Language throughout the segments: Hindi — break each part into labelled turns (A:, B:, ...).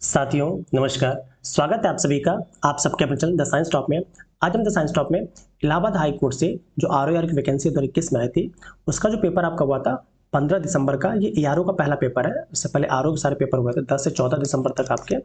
A: साथियों नमस्कार। स्वागत है आप सभी का आप सबके अपने चैनल द साइंस टॉप में। आज हम द साइंस टॉप में इलाहाबाद हाई कोर्ट से जो आरओआर की वैकेंसी 2021 में आई थी उसका जो पेपर आपका हुआ था 15 दिसंबर का। ये एआरओ का पहला पेपर है। इससे पहले आरओ के सारे पेपर हुए थे। 10 से 14 दिसंबर तक आपके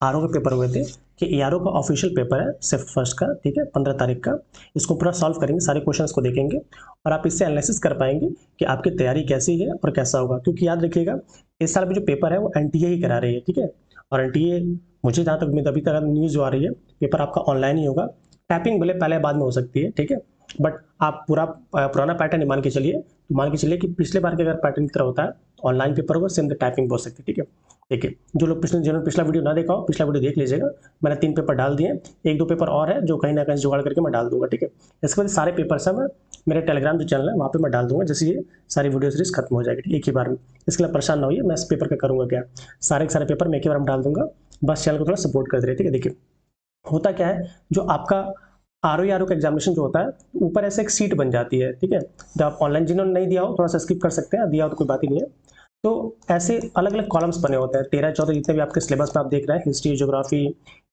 A: आरओ के पेपर हुए थे। कि एआरओ का ऑफिशियल पेपर है सिर्फ फर्स्ट का, ठीक है, 15 तारीख का। इसको पूरा सॉल्व करेंगे, सारे क्वेश्चंस को देखेंगे और आप इससे एनालिसिस कर पाएंगे कि आपकी तैयारी कैसी है और कैसा होगा। क्योंकि याद रखिएगा इस साल में जो पेपर है वो एनटीए ही करा रही है, ठीक है। और एनटीए मुझे जहाँ तक उम्मीद अभी तक न्यूज़ जो आ रही है पेपर आपका ऑनलाइन ही होगा। टैपिंग भले पहले बाद में हो सकती है, ठीक है, बट आप पूरा पुराना पैटर्न ही मान के चलिए। तो मान के चलिए कि पिछले बार के अगर पैटर्न की तरह होता है ऑनलाइन पेपर होगा, सेम टाइपिंग हो सकती है, ठीक है। देखिए जो लोग जिन्होंने पिछला वीडियो ना देखा हो पिछला वीडियो देख लीजिएगा। मैंने 3 पेपर डाल दिए, 1-2 पेपर और है जो कहीं ना कहीं जुगाड़ करके मैं डाल दूंगा, ठीक है। इसके बाद सारे पेपर सब मेरे टेलीग्राम जो चैनल है वहाँ पे मैं डाल दूंगा जैसे ये सारी वीडियो सीरीज खत्म हो जाएगी एक ही बार में। इसके लिए परेशान ना होइए, मैं इस पेपर का करूंगा क्या, सारे के सारे पेपर मैं एक ही बार में डाल दूंगा। बस चैनल को थोड़ा सपोर्ट कर दे रहे, ठीक है। देखिए होता क्या है, जो आपका आरओ का एग्जामिनेशन जो होता है ऊपर ऐसे एक सीट बन जाती है, ठीक है। जब आप ऑनलाइन जिन्होंने नहीं दिया हो थोड़ा सा स्किप कर सकते हैं, दिया हो तो कोई बात ही नहीं है। तो ऐसे अलग अलग कॉलम्स बने होते हैं 13-14 जितने भी आपके सिलेबस में आप देख रहे हैं, हिस्ट्री, ज्योग्राफी,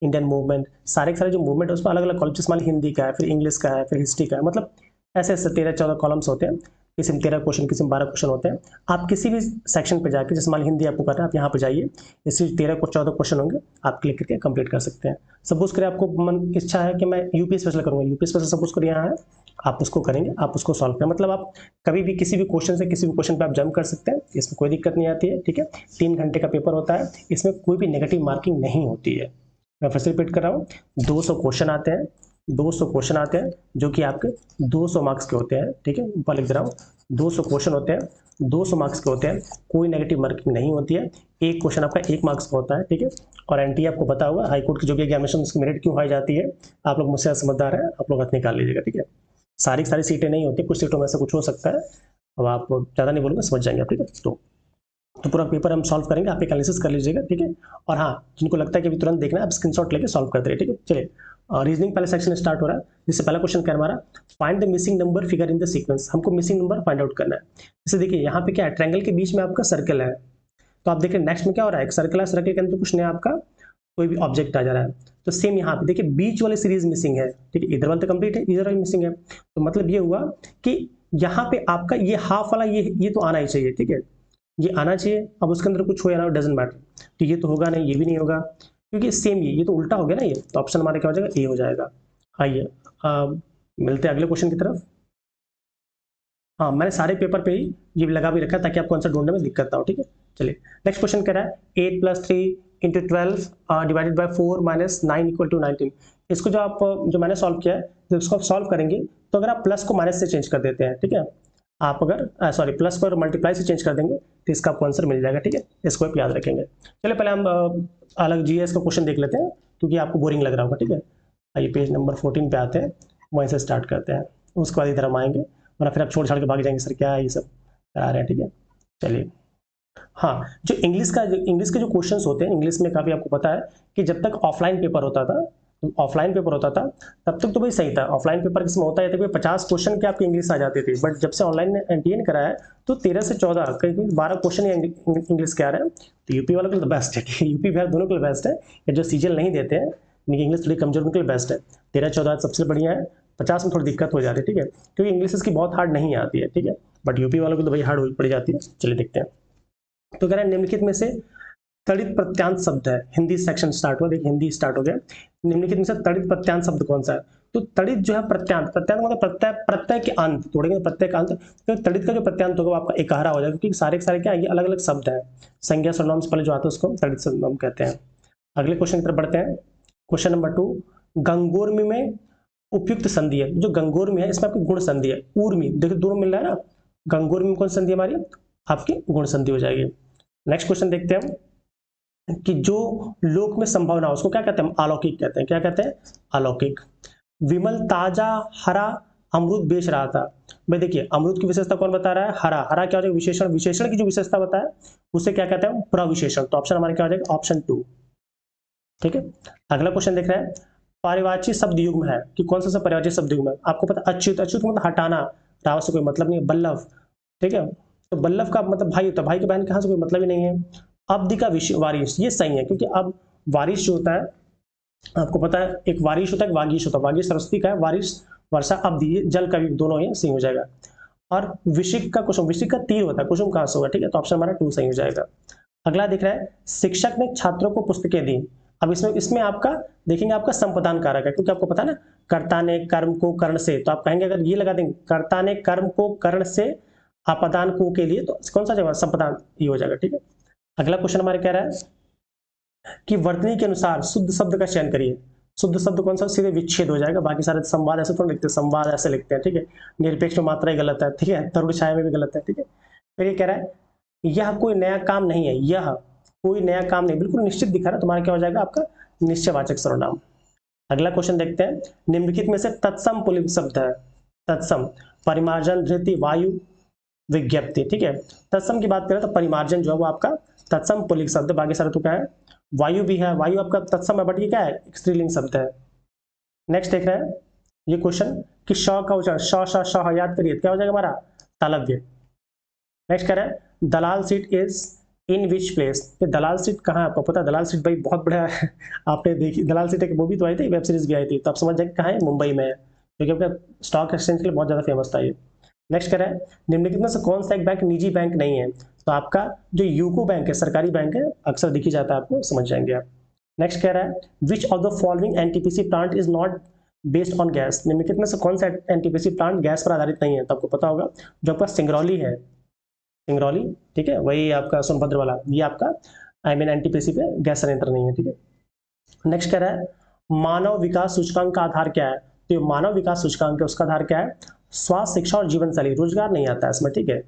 A: इंडियन मूवमेंट, सारे के सारे जो मूवमेंट है उसमें अलग अलग कॉलम, जैसे मान हिंदी का है, फिर इंग्लिश का है, फिर हिस्ट्री का है, मतलब ऐसे ऐसे 13-14 कॉलम्स होते हैं। किसी में 13 क्वेश्चन, किसी में 12 क्वेश्चन होते हैं। आप किसी भी सेक्शन पे जाके, जैसे मान हिंदी आपको करना है आप यहाँ पे जाइए, इससे 13 को 14 क्वेश्चन होंगे, आप क्लिक करके कंप्लीट कर सकते हैं। सपोज करें आपको मन इच्छा है कि मैं यूपी स्पेशल करूंगा, यूपी स्पेशल सपोज करें यहाँ है, आप उसको करेंगे, आप उसको सॉल्व करें। मतलब आप कभी भी किसी भी क्वेश्चन से किसी भी क्वेश्चन पे आप जंप कर सकते हैं, इसमें कोई दिक्कत नहीं आती है, ठीक है। 3 घंटे का पेपर होता है, इसमें कोई भी नेगेटिव मार्किंग नहीं होती है। मैं फिर से रिपीट कर रहा हूँ, 200 क्वेश्चन आते हैं, 200 क्वेश्चन आते हैं जो कि आपके 200 मार्क्स के होते हैं, ठीक है। ऊपर लिख दे रहा हूँ 200 क्वेश्चन होते हैं, 200 मार्क्स के होते हैं, कोई नेगेटिव मार्किंग नहीं होती है। एक क्वेश्चन आपका 1 मार्क्स का होता है, ठीक है। और एनटीए आपको पता होगा हाई कोर्ट की जो भी एग्जामिनेशन उसकी मेरिट क्यों हाई जाती है, आप लोग मुझसे समझदार है, आप लोग हाथ निकाल लीजिएगा, ठीक है। सारी सारी सीटें नहीं होती, कुछ सीटों में ऐसा कुछ हो सकता है। अब आप ज़्यादा नहीं बोलूँगा, समझ जाएंगे आप, ठीक है। तो पूरा पेपर हम सॉल्व करेंगे, आप एक एनालिसिस कर लीजिएगा, ठीक है। और हाँ, जिनको लगता है कि अभी तुरंत देखना है आप स्क्रीनशॉट लेके सॉल्व कर दे, ठीक है। चलिए रीजनिंग पहले सेक्शन स्टार्ट हो रहा है, जिससे पहला क्वेश्चन क्या है हमारा, find the missing number figure in the sequence. हमको मिसिंग नंबर फाइंड आउट करना है। जैसे देखिए यहाँ पे क्या है, ट्रायंगल के बीच में आपका सर्कल है, तो आप देखिए नेक्स्ट में क्या हो रहा है, एक सर्कल है, सर्कल के अंदर कुछ नया आपका कोई भी ऑब्जेक्ट आ जा रहा है। तो सेम यहाँ पे देखिए बीच वाली सीरीज मिसिंग है, ठीक है। इधर वाला तो कंप्लीट है, इधर वाली मिसिंग है। तो मतलब ये हुआ कि यहाँ पे आपका ये हाफ वाला ये तो आना ही चाहिए, ठीक है, ये आना चाहिए। अब उसके अंदर कुछ हो या ना डजेंट मैटर, तो ये तो होगा नहीं, ये भी नहीं होगा, क्योंकि सेम ये तो उल्टा हो गया ना। ये तो ऑप्शन हमारा क्या हो जाएगा, ए हो जाएगा। आइए मिलते हैं अगले क्वेश्चन की तरफ। हाँ मैंने सारे पेपर पे ही ये लगा भी रखा है ताकि आपको आंसर ढूंढने में दिक्कत ना हो, ठीक है। चलिए नेक्स्ट क्वेश्चन कह रहा है 8 + 3 × 12 डिवाइडेड बाय 4 - 9 = 19। इसको जो मैंने सॉल्व किया है, जब इसको आप सॉल्व करेंगे तो अगर आप प्लस को माइनस से चेंज कर देते हैं, ठीक है, आप अगर सॉरी प्लस को मल्टीप्लाई से चेंज कर देंगे तो इसका आपको आंसर मिल जाएगा, ठीक है। इसको आप याद रखेंगे। चलिए पहले हम अलग जीएस का क्वेश्चन देख लेते हैं क्योंकि आपको बोरिंग लग रहा होगा, ठीक है। आइए पेज नंबर 14 पे आते हैं, वहीं से स्टार्ट करते हैं। उसके बाद इधर हम आएंगे वरना फिर आप छोड़ छाड़ के भाग जाएंगे, सर क्या है ये सब करा रहे हैं, ठीक है। चलिए हाँ, जो इंग्लिश के जो क्वेश्चंस होते हैं, इंग्लिश में काफ़ी आपको पता है कि जब तक ऑफलाइन पेपर होता था, तब तक तो भाई सही था। ऑफलाइन पेपर किसमें होता है, 50 क्वेश्चन के आपकी इंग्लिश आ जाती थी, बट जब से ऑनलाइन ने एनटीए ने कराया है तो 13 से 14 कहीं 12 क्वेश्चन इंग्लिश के आ रहे हैं। तो यूपी वालों के लिए बेस्ट है, यूपी बिहार दोनों के लिए बेस्ट है। या जो सीजन नहीं देते हैं, उनकी इंग्लिश थोड़ी कमजोर, उनके लिए बेस्ट है। 13-14 सबसे बढ़िया है, 50 में थोड़ी दिक्कत हो जाती है, ठीक है, क्योंकि इंग्लिश इसकी बहुत हार्ड नहीं आती है, ठीक है। बट यूपी वालों को तो भाई हार्ड पड़ जाती है। चलिए देखते हैं। तो कह रहे हैं निम्नलिखित में से तड़ित प्रत्यांत शब्द है, हिंदी सेक्शन स्टार्ट हुआ, देखिए हिंदी स्टार्ट हो गया। निम्नलिखित में से तड़ित प्रत्यांत शब्द कौन सा है। तो तड़ित जो है प्रत्यांत मतलब प्रत्यय के अंत तोड़ेंगे, प्रत्यय का अंत। तो तड़ित का जो प्रत्यांत होगा वो आपका एकहरा हो जाएगा, क्योंकि सारे के सारे क्या है, ये अलग अलग शब्द है। संज्ञा सर्वनाम से पहले जो आता है उसको तड़ित सर्वनाम कहते हैं। अगले क्वेश्चन की तरफ बढ़ते हैं। क्वेश्चन नंबर 2, गंगोर्मी में उपयुक्त संधि है। जो गंगोर्मी है इसमें आपकी गुण संधि है। ऊर्मी देखिए दोनों मिल रहा है ना, गंगोर्मी में कौन संधि हमारी, आपकी गुण संधि हो जाएगी। नेक्स्ट क्वेश्चन देखते हैं कि जो लोक में संभावना उसको क्या कहते हैं, अलौकिक कहते हैं। क्या कहते हैं, अलौकिक। विमल ताजा हरा अमरूद बेच रहा था। भाई देखिए अमरूद की विशेषता कौन बता रहा है, हरा। हरा क्या हो जाएगा, विशेषण। विशेषण की जो विशेषता बताया उसे क्या कहते हैं, प्रविशेषण। तो ऑप्शन हमारा क्या हो जाएगा, ऑप्शन 2, ठीक है। अगला क्वेश्चन देख रहे हैं, पारिवाची शब्द युग्म है कि कौन सा पर्यायवाची शब्द युग्म है। आपको पता अच्युत, अच्युत मतलब हटाना, राव से कोई मतलब नहीं है। बल्लभ, ठीक है, तो बल्लभ का मतलब भाई होता है, भाई की बहन कहाँ से कोई मतलब ही नहीं है। अब्दिका वारिस, ये सही है क्योंकि अब वारिश जो होता है आपको पता है, एक वारिश होता है, एक वागीश होता है। वागीश सरस्वती का है, वारिश वर्षा अवधि जल का भी, दोनों ही सही हो जाएगा। और विशिक का कुसुम, विशिक का तीर होता है, कुसुम कहाँ से होगा, ठीक है, तो ऑप्शन हमारा 2 सही हो जाएगा। अगला दिख रहा है, शिक्षक ने छात्रों को पुस्तकें दी। अब इसमें आपका देखेंगे आपका संप्रदान कारक है, क्योंकि आपको पता है ना, कर्ता ने कर्म को कर्ण से, तो आप कहेंगे अगर ये लगा देंगे कर्ता ने कर्म को कर्ण से अपदान को के लिए, तो कौन सा जवाब संप्रदान ये हो जाएगा, ठीक है। अगला क्वेश्चन हमारे कह रहा है कि वर्तनी के अनुसार शुद्ध शब्द का चयन करिए। शुद्ध शब्द कौन सा, सीधे विच्छेद हो जाएगा, बाकी सारे संवाद ऐसे थोड़ा लिखते हैं, संवाद ऐसे लिखते हैं, ठीक है। निरपेक्ष में मात्रा ही गलत है, ठीक है, तरुण छाया में भी गलत है, ठीक है। फिर ये कह रहा है यह कोई नया काम नहीं है, यह कोई नया काम नहीं, बिल्कुल निश्चित दिखा रहा है, तुम्हारा क्या हो जाएगा आपका निश्चयवाचक सर्वनाम। अगला क्वेश्चन देखते हैं, निम्नलिखित में से तत्सम पुल्लिंग शब्द है। तत्सम परिमार्जन, धृति, वायु, विज्ञप्ति, ठीक है। तत्सम की बात करें तो परिमार्जन जो है वो आपका तत्सम पुल्लिंग शब्द, बाकी सारे तो क्या है, वायु भी है, वायु आपका तत्सम है, बट ये क्या है, स्त्रीलिंग शब्द है। नेक्स्ट देख रहे हैं ये क्वेश्चन कि श का उच्चारण श याद करिए, क्या हो जाएगा हमारा तालव्य। नेक्स्ट कह रहे हैं Dalal street is in which place, ये दलाल सीट कहाँ है आपको पता है, दलाल सीट भाई बहुत बढ़िया है आपने देखी दलाल सीट, एक मूवी तो आई थी, वेब सीरीज भी आई थी, तो आप समझ जाएंगे कहाँ है, मुंबई में है, क्योंकि आपका स्टॉक एक्सचेंज के लिए बहुत ज्यादा फेमस था ये। नेक्स्ट कह रहा है निम्नलिखित में से कौन सा एक बैंक निजी बैंक नहीं है, तो आपका जो यूको बैंक है सरकारी बैंक है, अक्सर दिखी जाता है, आपको समझ जाएंगे आप। नेक्स्ट कह रहा है which of the following NTPC plant is not based on gas, निम्नलिखित में से कौन सा एनटीपीसी प्लांट गैस पर आधारित नहीं है, तो आपको पता होगा जो आपका सिंगरौली है, सिंगरौली, ठीक है, वही आपका सोनभद्र वाला, ये आपका एनटीपीसी पे गैस संयंत्र नहीं है, ठीक है। नेक्स्ट कह रहा है मानव विकास सूचकांक का आधार क्या है, तो मानव विकास सूचकांक है उसका आधार क्या है, स्वास्थ्य, शिक्षा और जीवन शैली, रोजगार नहीं आता है इसमें, ठीक है।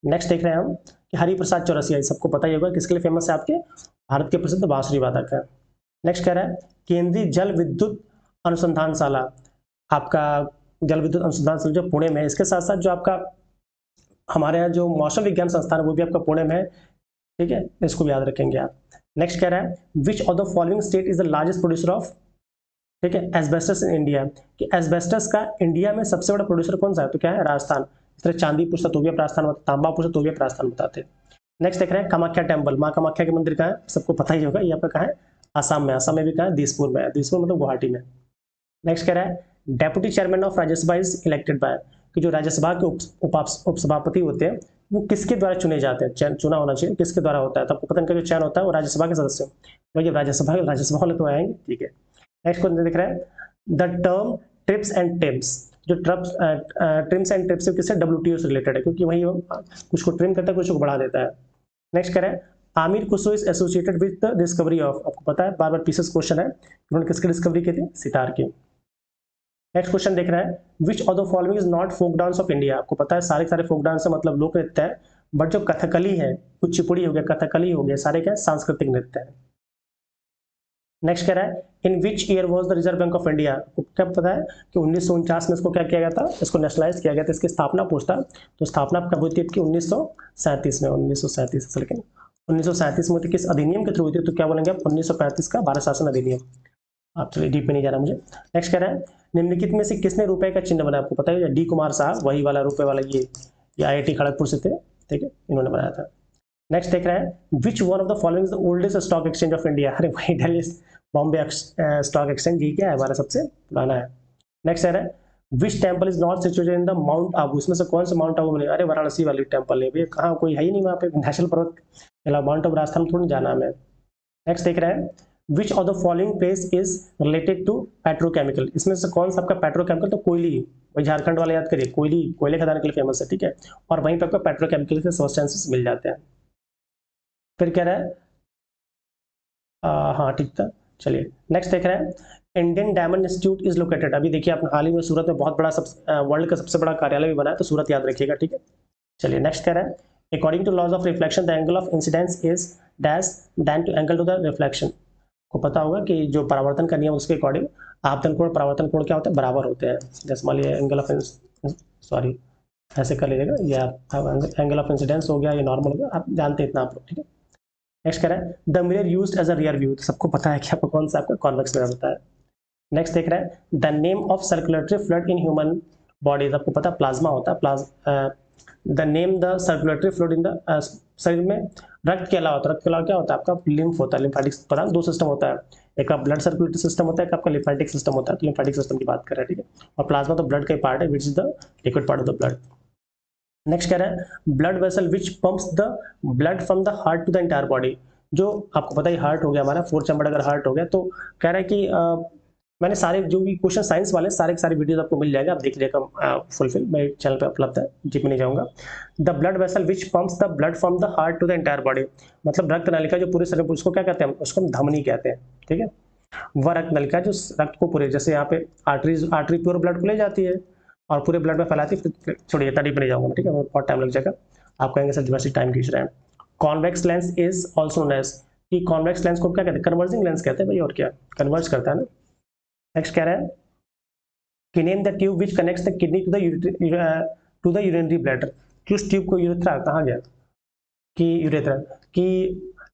A: नेक्स्ट देख रहे हैं हम कि हरिप्रसाद चौरसिया, सबको पता ही होगा किसके लिए फेमस है, आपके भारत के प्रसिद्ध बांसुरी वादक है। नेक्स्ट कह रहा है केंद्रीय जल विद्युत अनुसंधानशाला, आपका जल विद्युत अनुसंधानशाला जो पुणे में है, इसके साथ साथ जो आपका हमारे यहाँ जो मौसम विज्ञान संस्थान है वो भी आपका पुणे में है, ठीक है, इसको भी याद रखेंगे आप। नेक्स्ट कह रहा है which of the following state is the largest producer of, ठीक है, एस्बेस्टस इन इंडिया, कि एस्बेस्टस का इंडिया में सबसे बड़ा प्रोड्यूसर कौन सा है, तो क्या है राजस्थान। इस तरह चांदी पूछता तो भी आप राजस्थान, तांबा पूछता तो भी आप राजस्थान बताते। नेक्स्ट देख रहे हैं कामाख्या टेम्पल, माँ कामाख्या के मंदिर कहाँ है, सबको पता ही होगा, ये आपका कहाँ है, आसाम में, आसाम में भी कहाँ है, दिसपुर में है, दिसपुर मतलब गुवाहाटी में। नेक्स्ट कह रहा है deputy chairman of Rajya Sabha is elected by, कि जो राज्यसभा के उपसभापति होते हैं वो किसके द्वारा चुने जाते हैं, चुना होना चाहिए, किसके द्वारा होता है, तो आपको पता है, इनका जो चयन होता है वो राज्यसभा के सदस्य, वही जब राज्यसभा वाले तो आएंगे, ठीक है। नेक्स्ट क्वेश्चन दिख रहा है the term trips and tips, जो ट्रिम्स एंड टिप्स किससे, WTO से रिलेटेड है, क्योंकि वही कुछ को ट्रिम करता है, कुछ को बढ़ा देता है। नेक्स्ट कह रहा है Aamir Khusro is associated with the discovery of, आपको पता है बार बार पीसेस क्वेश्चन है, उन्होंने किसकी डिस्कवरी की थी, सितार की। नेक्स्ट क्वेश्चन देख रहा है which of the following is not folk dance of India, आपको पता है सारे फोक डांस है, मतलब लोक नृत्य है, बट जो कथकली है, कुचिपुड़ी हो गया, कथकली हो गया, सारे क्या सांस्कृतिक नृत्य है। नेक्स्ट कह रहा है in which year was the Reserve Bank of India, क्या पता है कि 1949 में इसको क्या किया गया था, इसको नेशनलाइज किया गया था, इसकी स्थापना पूछता, तो स्थापना कब हुई थी आपकी 1937 में, 1937 लेकिन 1937 में किस अधिनियम के थ्रू हुई थी, तो क्या बोलेंगे आप 1935 का भारत शासन अधिनियम। आप चलिए डीप में नहीं जा रहा मुझे। नेक्स्ट कह रहा है निम्नलिखित में से किसने रुपए का चिन्ह बनाया, आपको पता है डी कुमार साहब, वही वाला रुपए वाला, ये IIT खड़गपुर से थे, ठीक है, इन्होंने बनाया था। नेक्स्ट देख रहा है which one of the following is the oldest stock exchange of India, अरे वही दिल्ली बॉम्बे स्टॉक एक्सचेंज, ये क्या है हमारा सबसे पुराना है। नेक्स्ट है which temple is not situated in the mount Abu, इसमें से कौन सा माउंट आबू में, अरे वाराणसी वाली टेम्पल है भैया, कहाँ कोई है ही नहीं वहाँ पे, नेशनल पर्वत के अलावा माउंट आबू राजस्थान में थोड़ी जाना हमें। नेक्स्ट देख रहा है which of the following place is related to petrochemical, इसमें से कौन सा आपका पेट्रोकेमिकल, तो कोयली, वही झारखंड वाला याद करिए, कोयली कोयले खदान के लिए फेमस है, ठीक है, और वहीं पर आपका पेट्रोकेमिकल के सब्सटेंसेस मिल जाते हैं। फिर कह रहा है हाँ ठीक था, चलिए नेक्स्ट देख रहे हैं Indian diamond institute is located, अभी देखिए आपने हाल ही में सूरत में बहुत बड़ा वर्ल्ड का सबसे बड़ा कार्यालय भी बना है, तो सूरत याद रखिएगा, ठीक है। चलिए नेक्स्ट कह रहा है according to laws of reflection the angle of incidence is dash than to angle to the reflection, को पता होगा कि जो परावर्तन का नियम उसके अकॉर्डिंग आपतन कोण परावर्तन कोण क्या होता है, बराबर होते हैं। जैसे मान लीजिए एंगल ऑफ सॉरी ऐसे कर लीजिएगा, या एंगल ऑफ इंसिडेंस हो गया, ये नॉर्मल हो गया, आप जानते हैं इतना आप लोग, ठीक है। नेक्स्ट कह रहा है the mirror used as a rear view, तो सबको पता है कि आपको कौन सा आपका कॉन्वेक्स मिरर होता है। नेक्स्ट देख रहा है the name of circulatory fluid in human bodies, आपको पता है प्लाज्मा होता है, the name the circulatory fluid in the शरीर में रक्त के अलावा, तो रक्त के अलावा क्या होता है आपका लिम्फ होता है, लिम्फेटिक, पता है 2 सिस्टम होता है, एक आप ब्लड सर्कुलेटरी सिस्टम होता है, एक आपका लिम्फेटिक सिस्टम होता है, तो लिम्फेटिक सिस्टम की बात कर रहे हैं, ठीक है। और प्लाज्मा तो ब्लड का ही पार्ट है, which is the liquid part of the blood. Next कह रहा है blood vessel which pumps the blood from the heart to the entire body. जो आपको पता ही हार्ट हो गया हमारा, 4 चैम्बर अगर हार्ट हो गया, तो कह रहा है कि मैंने सारे जो भी क्वेश्चन साइंस वाले सारे के सारे वीडियोस आपको मिल जाएगा, आप देख लीजिएगा फुलफिल, मेरे चैनल पे उपलब्ध है, जिप में नहीं जाऊंगा। The blood vessel which pumps the blood from the heart to the entire body, मतलब रक्त नलिका जो पूरे शरीर, उसको क्या कहते हैं, उसको हम धमनी कहते हैं, ठीक है। वह रक्त नलिका जो रक्त को पूरे, जैसे यहाँ पे आर्टरी प्योर ब्लड को ले जाती है और पूरे ब्लड में फैलाती है। छोड़िए इतना डीप नहीं जाऊंगा, ठीक है, बहुत टाइम लग जाएगा, आप कहेंगे सर जैसे टाइम खींच रहे हैं। Convex lens is also known as, कि कॉन्वेक्स लेंस को क्या कहते हैं, कन्वर्जिंग लेंस कहते हैं भाई, और क्या कन्वर्ज करता है ना। नेक्स्ट कह रहा है कि name the tube which connects the kidney to the urinary bladder, कि उस ट्यूब को, यूरेथ्रा कहाँ गया, कि यूरेथ्रा, कि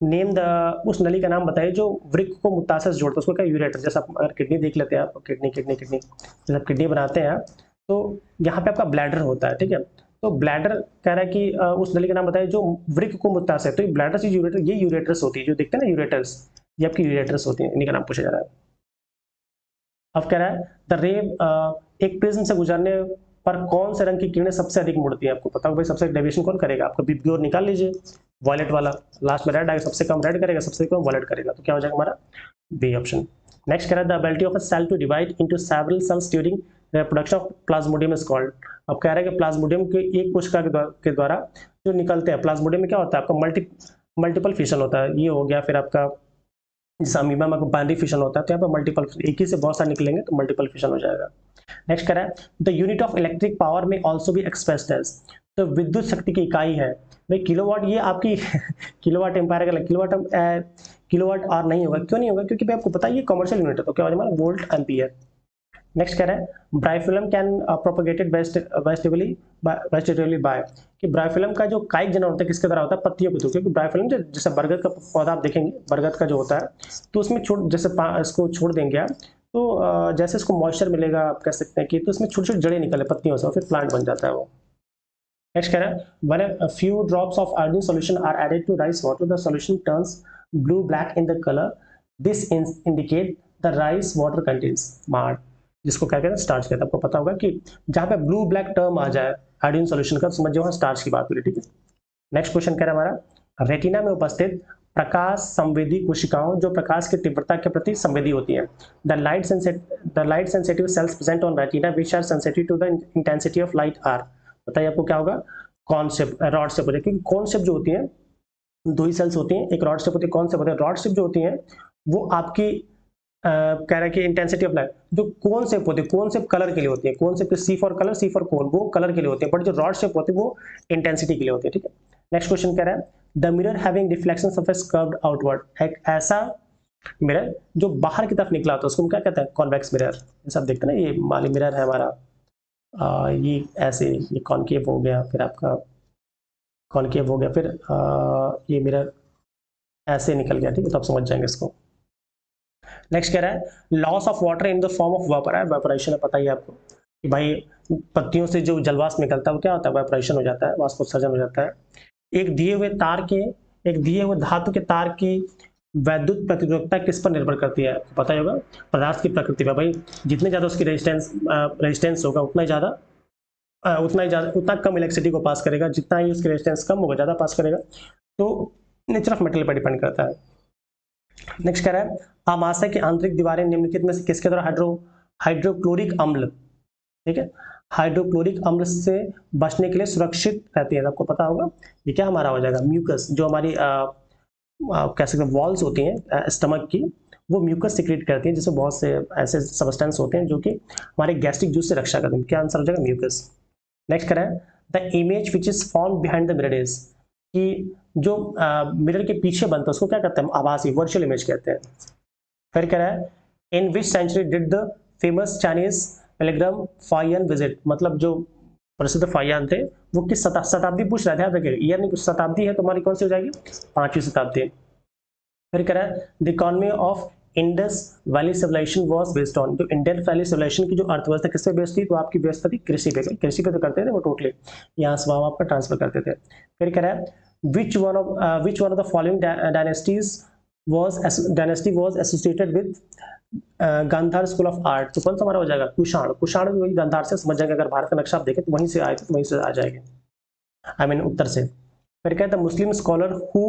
A: नेम द, उस नली का नाम बताइए जो वृक्क को मूत्राशय से जोड़ता है, उसको क्या यूरेटर। जैसे आप अगर किडनी देख लेते हैं, आप किडनी किडनी किडनी जैसे आप किडनी बनाते हैं तो यहाँ पे आपका ब्लैडर होता है, ठीक है। तो ब्लैडर कह रहा है कि उस नली का नाम बताइए जो वृक्क को मूत्राशय, तो ब्लैडर से यूरेटर, ये यूरेटर्स होती है जो देखते हैं ना यूरेटर्स, ये आपकी यूरेटर्स होती है, इन्हीं का नाम पूछा जा रहा है। अब कह रहा है द रे, एक प्रिज्म से गुजरने पर कौन से रंग की किरणें सबसे अधिक मुड़ती है, आपको पता होगा भाई, सबसे डेविएशन कौन करेगा, आपका बी और निकाल लीजिए, वॉयलेट वाला, लास्ट में रेड आएगा, सबसे कम रेड करेगा, सबसे कम वॉयलेट करेगा, तो क्या हो जाएगा हमारा बी ऑप्शन। नेक्स्ट कह रहा है the ability of a cell to divide into several cells during the production of plasmodium is called. अब कह रहा है कि प्लाज्मोडियम के एक कोशिका के द्वारा जो निकलते हैं, प्लाज्मोडियम में क्या होता है आपका मल्टीपल फिशन होता है, ये हो गया, फिर आपका जैसे अमीबा में बाइनरी फिशन होता है, तो यहाँ पे मल्टीपल, एक ही से बहुत सारे निकलेंगे तो मल्टीपल फिशन हो जाएगा। नेक्स्ट कह रहा है the unit of electric power में ऑल्सो भी एक्सप्रेस्ड एज, तो विद्युत शक्ति की इकाई है भाई किलोवाट, ये आपकी किलोवाट एम्पायर का, किलोवाट आवर नहीं होगा, क्यों नहीं होगा, क्योंकि भाई आपको पता है ये कमर्शियल यूनिट है, तो क्या हो जाएगा वोल्ट एम्पियर। नेक्स्ट कह रहा है ब्राइफिलम कैन प्रोपेगेटेड वेजिटेटिवली बाय, कि ब्राइफिलम का जो काइक जनन होता है किसके द्वारा होता है, पत्तियों के थ्रू, क्योंकि ब्राइफिलम जैसे बरगद का पौधा आप देखेंगे, बरगद का जो होता है, तो उसमें जैसे इसको छोड़ देंगे आप, तो जैसे इसको मॉइस्चर मिलेगा, आप कह सकते हैं कि, तो इसमें छोटी छोटी जड़ें निकले पत्तियों से, और फिर प्लांट बन जाता है वो। नेक्स्ट कह रहा है when a few drops of iodine solution are added to rice water the solution turns blue black in the colour, this indicate the rice water contains मार्ड, जिसको क्या कहते हैं स्टार्च कहते हैं। आपको पता होगा कि जहां पे ब्लू ब्लैक टर्म आ जाए आयोडीन सॉल्यूशन का, समझिए वहां स्टार्च की बात हो रही, ठीक है। नेक्स्ट क्वेश्चन कह रहा है हमारा रेटिना में उपस्थित प्रकाश संवेदी कोशिकाओं जो प्रकाश की तीव्रता के प्रति संवेदी होती है, the light sensitive cells present on retina which are sensitive to the intensity of light are, बताइए आपको क्या होगा, कौन शेप, रॉड शेप होती है, क्योंकि कौन शेप जो होती है, दो ही सेल्स होती हैं, एक रॉड शेप होती है, कौन शेप होती है, रॉड शेप जो होती है वो आपकी कह रहा है कि इंटेंसिटी ऑफ लाइट, जो कोन शेप होती है, कोन शेप कलर के लिए होती है, cone shape C for colour, C for cone, वो कलर के लिए होती है, बट जो रॉड शेप होती है वो इंटेंसिटी के लिए होती है, ठीक है। नेक्स्ट क्वेश्चन कह रहा है the mirror having reflection surface curved outward, एक ऐसा मिरर जो बाहर की तरफ निकला होता है उसको हम क्या कहते हैं, कॉन्वेक्स मिरर। जैसे आप देखते हैं ना, ये माली मिरर है हमारा, ये ऐसे, ये कॉनकेव हो गया, फिर आपका कॉनकेव हो गया, फिर ये मिरर ऐसे निकल गया, ठीक है, तो आप समझ जाएंगे इसको। नेक्स्ट कह रहा है loss of water in the form of vapour, वेपरेशन है, पता ही आपको कि भाई पत्तियों से जो जलवाष्प निकलता है वो क्या होता है, वेपरेशन हो जाता है, वाष्पोत्सर्जन हो जाता है। एक दिए हुए धातु के तार की वैद्युत प्रतिरोधकता किस पर निर्भर करती है, पता ही होगा, पदार्थ की प्रकृति पर भाई, जितने ज्यादा उसकी रेजिस्टेंस होगा उतना कम इलेक्ट्रिसिटी को पास करेगा, जितना ही उसकी रेजिस्टेंस कम होगा ज्यादा पास करेगा, तो नेचर ऑफ मेटल पर डिपेंड करता है। नेक्स्ट कह रहा है आमाशय की आंतरिक दीवारें निम्नलिखित में से किसके द्वारा हाइड्रोक्लोरिक अम्ल, ठीक है, हाइड्रोक्लोरिक अम्ल से बचने के लिए सुरक्षित रहती है, आपको पता होगा ये क्या हमारा हो जाएगा, म्यूकस, जो हमारी कह सकते हैं वॉल्स होती हैं स्टमक की, वो म्यूकस सिक्रेट करती हैं, जिसमें बहुत से ऐसे सबस्टेंस होते हैं जो कि हमारे गैस्ट्रिक जूस से रक्षा करते हैं, क्या आंसर हो जाएगा म्यूकस। नेक्स्ट कह रहा है the image which is form behind the mirror is, कि जो मिरर के पीछे बनता है उसको क्या कहते हैं, आभासी, वर्चुअल इमेज कहते हैं। फिर कह रहा है in which century did the famous Chinese pilgrim Fahien visit, मतलब जो प्रसिद्ध फाइयान थे वो किस शताब्दी पूछ रहा था, ईयर नहीं, कुछ शताब्दी है, तो हमारी कौन सी हो जाएगी, 5वीं शताब्दी। फिर कह रहा है the economy of Indus valley civilisation was based on, जो इंडस वैली सिविलाइजेशन की जो अर्थव्यवस्था किस पे बेस्ड थी, तो आपकी व्यवस्था थी कृषि पे, कृषि पे तो करते थे वो टोटली, यहाँ से वहाँ पर ट्रांसफर करते थे। फिर कह रहा है which one of the following dynasty was associated with Gandhara school of art? तो कौन सा हमारा हो जाएगा? कुषाण। कुषाण भी वही गांधार से, समझ जाएंगे अगर भारत का नक्शा आप देखें तो वहीं से आए थे, तो वहीं से आ जाएंगे, आई मीन उत्तर से। फिर कहता है Muslim scholar who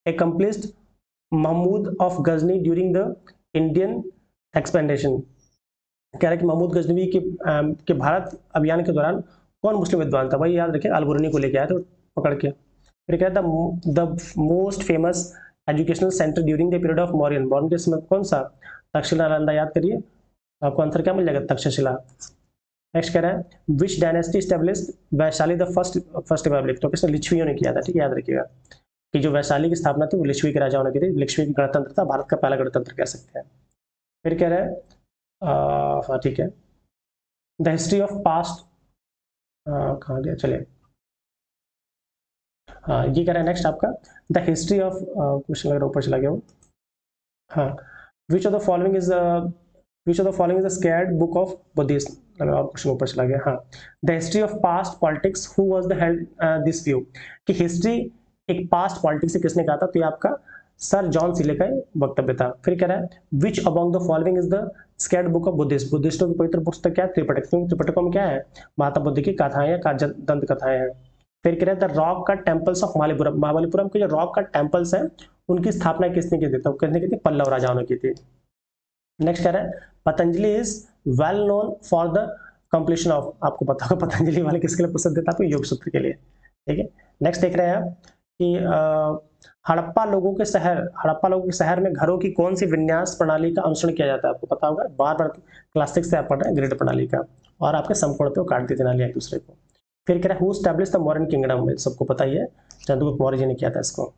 A: accomplished Mahmud of Ghazni during the Indian expansion. कह रहा है कि महमूद गजनवी के भारत अभियान के दौरान कौन मुस्लिम विद्वान था? वही याद रखिए, अलबुरनी को लेके आया था पकड़ के। फिर कहता है the most famous educational centre during the period of Mauryan. Mauryan के समय कौन सा? तक्षशिला नालंदा। याद करिए, आपको आंसर क्या मिल जाएगा? तक्षशिला। नेक्स्ट कह रहा है विच dynasty established Vaishali the first Republic. तो किसने? लिच्छवियों ने किया था, ठीक है, याद रखिएगा कि जो वैशाली की स्थापना थी वो लिच्छवी के राजाओं ने की थी। लिच्छवी की गणतंत्र था, भारत का पहला गणतंत्र कह सकते हैं। फिर कह रहा है हाँ ठीक है, द हिस्ट्री ऑफ पास्ट, कहाँ गया, चलिए, हाँ ये कह रहा है नेक्स्ट आपका द हिस्ट्री ऑफ, क्वेश्चन लग रहा है ऊपर चला गया वो, हाँ विच of the following is the sacred book of Buddhist, question ऊपर चला गया, हाँ the history of past politics who was the held this view. कि हिस्ट्री एक पास्ट पॉलिटिक्स से किसने कहा था? तो ये आपका सर जॉन सीले का वक्तव्य था। फिर कह रहा है which among the following is the sacred book of Buddhist. बुद्धिस्टों की पवित्र पुस्तक क्या है? त्रिपिटक। क्योंकि त्रिपिटकों में क्या है? महात्मा बुद्ध की कथाएं या दंत कथाएं हैं। फिर कह रहे हैं द रॉक का टेम्पल्स ऑफ महाबलीपुरम। महाबलीपुरम के जो रॉक का टेम्पल्स है उनकी स्थापना किसने की थी? तो किसने की थी? पल्लव राजाओं ने की थी। नेक्स्ट कह रहा है Patanjali is well known for the completion of. आपको पता होगा पतंजलि वाले किसके लिए प्रसिद्ध था? आपको योग सूत्र के लिए, ठीक है। नेक्स्ट देख रहे हैं आप कि हड़प्पा लोगों के शहर में घरों की कौन सी विन्यास प्रणाली का अनुसरण किया जाता है? आपको पता होगा, बार बार क्लास 6 से आप पढ़ रहे हैं ग्रिड प्रणाली का, और आपके समकोण पे वो काटती थी नालियां एक दूसरे को। फिर कह रहा है who established the modern kingdom. सबको पता ही है, चंद्रगुप्त मौर्य जी ने किया था इसको।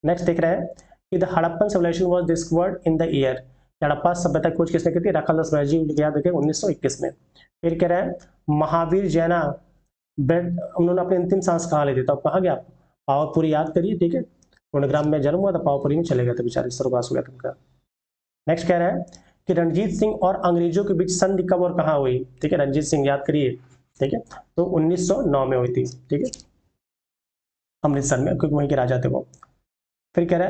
A: नेक्स्ट देख रहे हैं कि the Harappan civilisation was discovered in the year. Harappa सभ्यता की खोज किसने की थी? राखालदास जी, याद रखिए 1921 में। फिर कह रहा है महावीर जैना उन्होंने अपनी अंतिम सांस कहाँ ली थी? तो अब कहाँ गया? पावापुरी, याद करिए, ठीक है। गुणग्राम में जन्म हुआ था, पावापुरी में चले गए थे बेचारे, स्वर्गवास हो गया था उनका। नेक्स्ट कह रहा है कि रणजीत सिंह और अंग्रेजों के बीच संधि कब और कहाँ हुई? ठीक है, रणजीत सिंह याद करिए, ठीक है, तो 1909 में हुई थी, ठीक है, अमृतसर में, क्योंकि वहीं के राजा थे वो। फिर कह रहा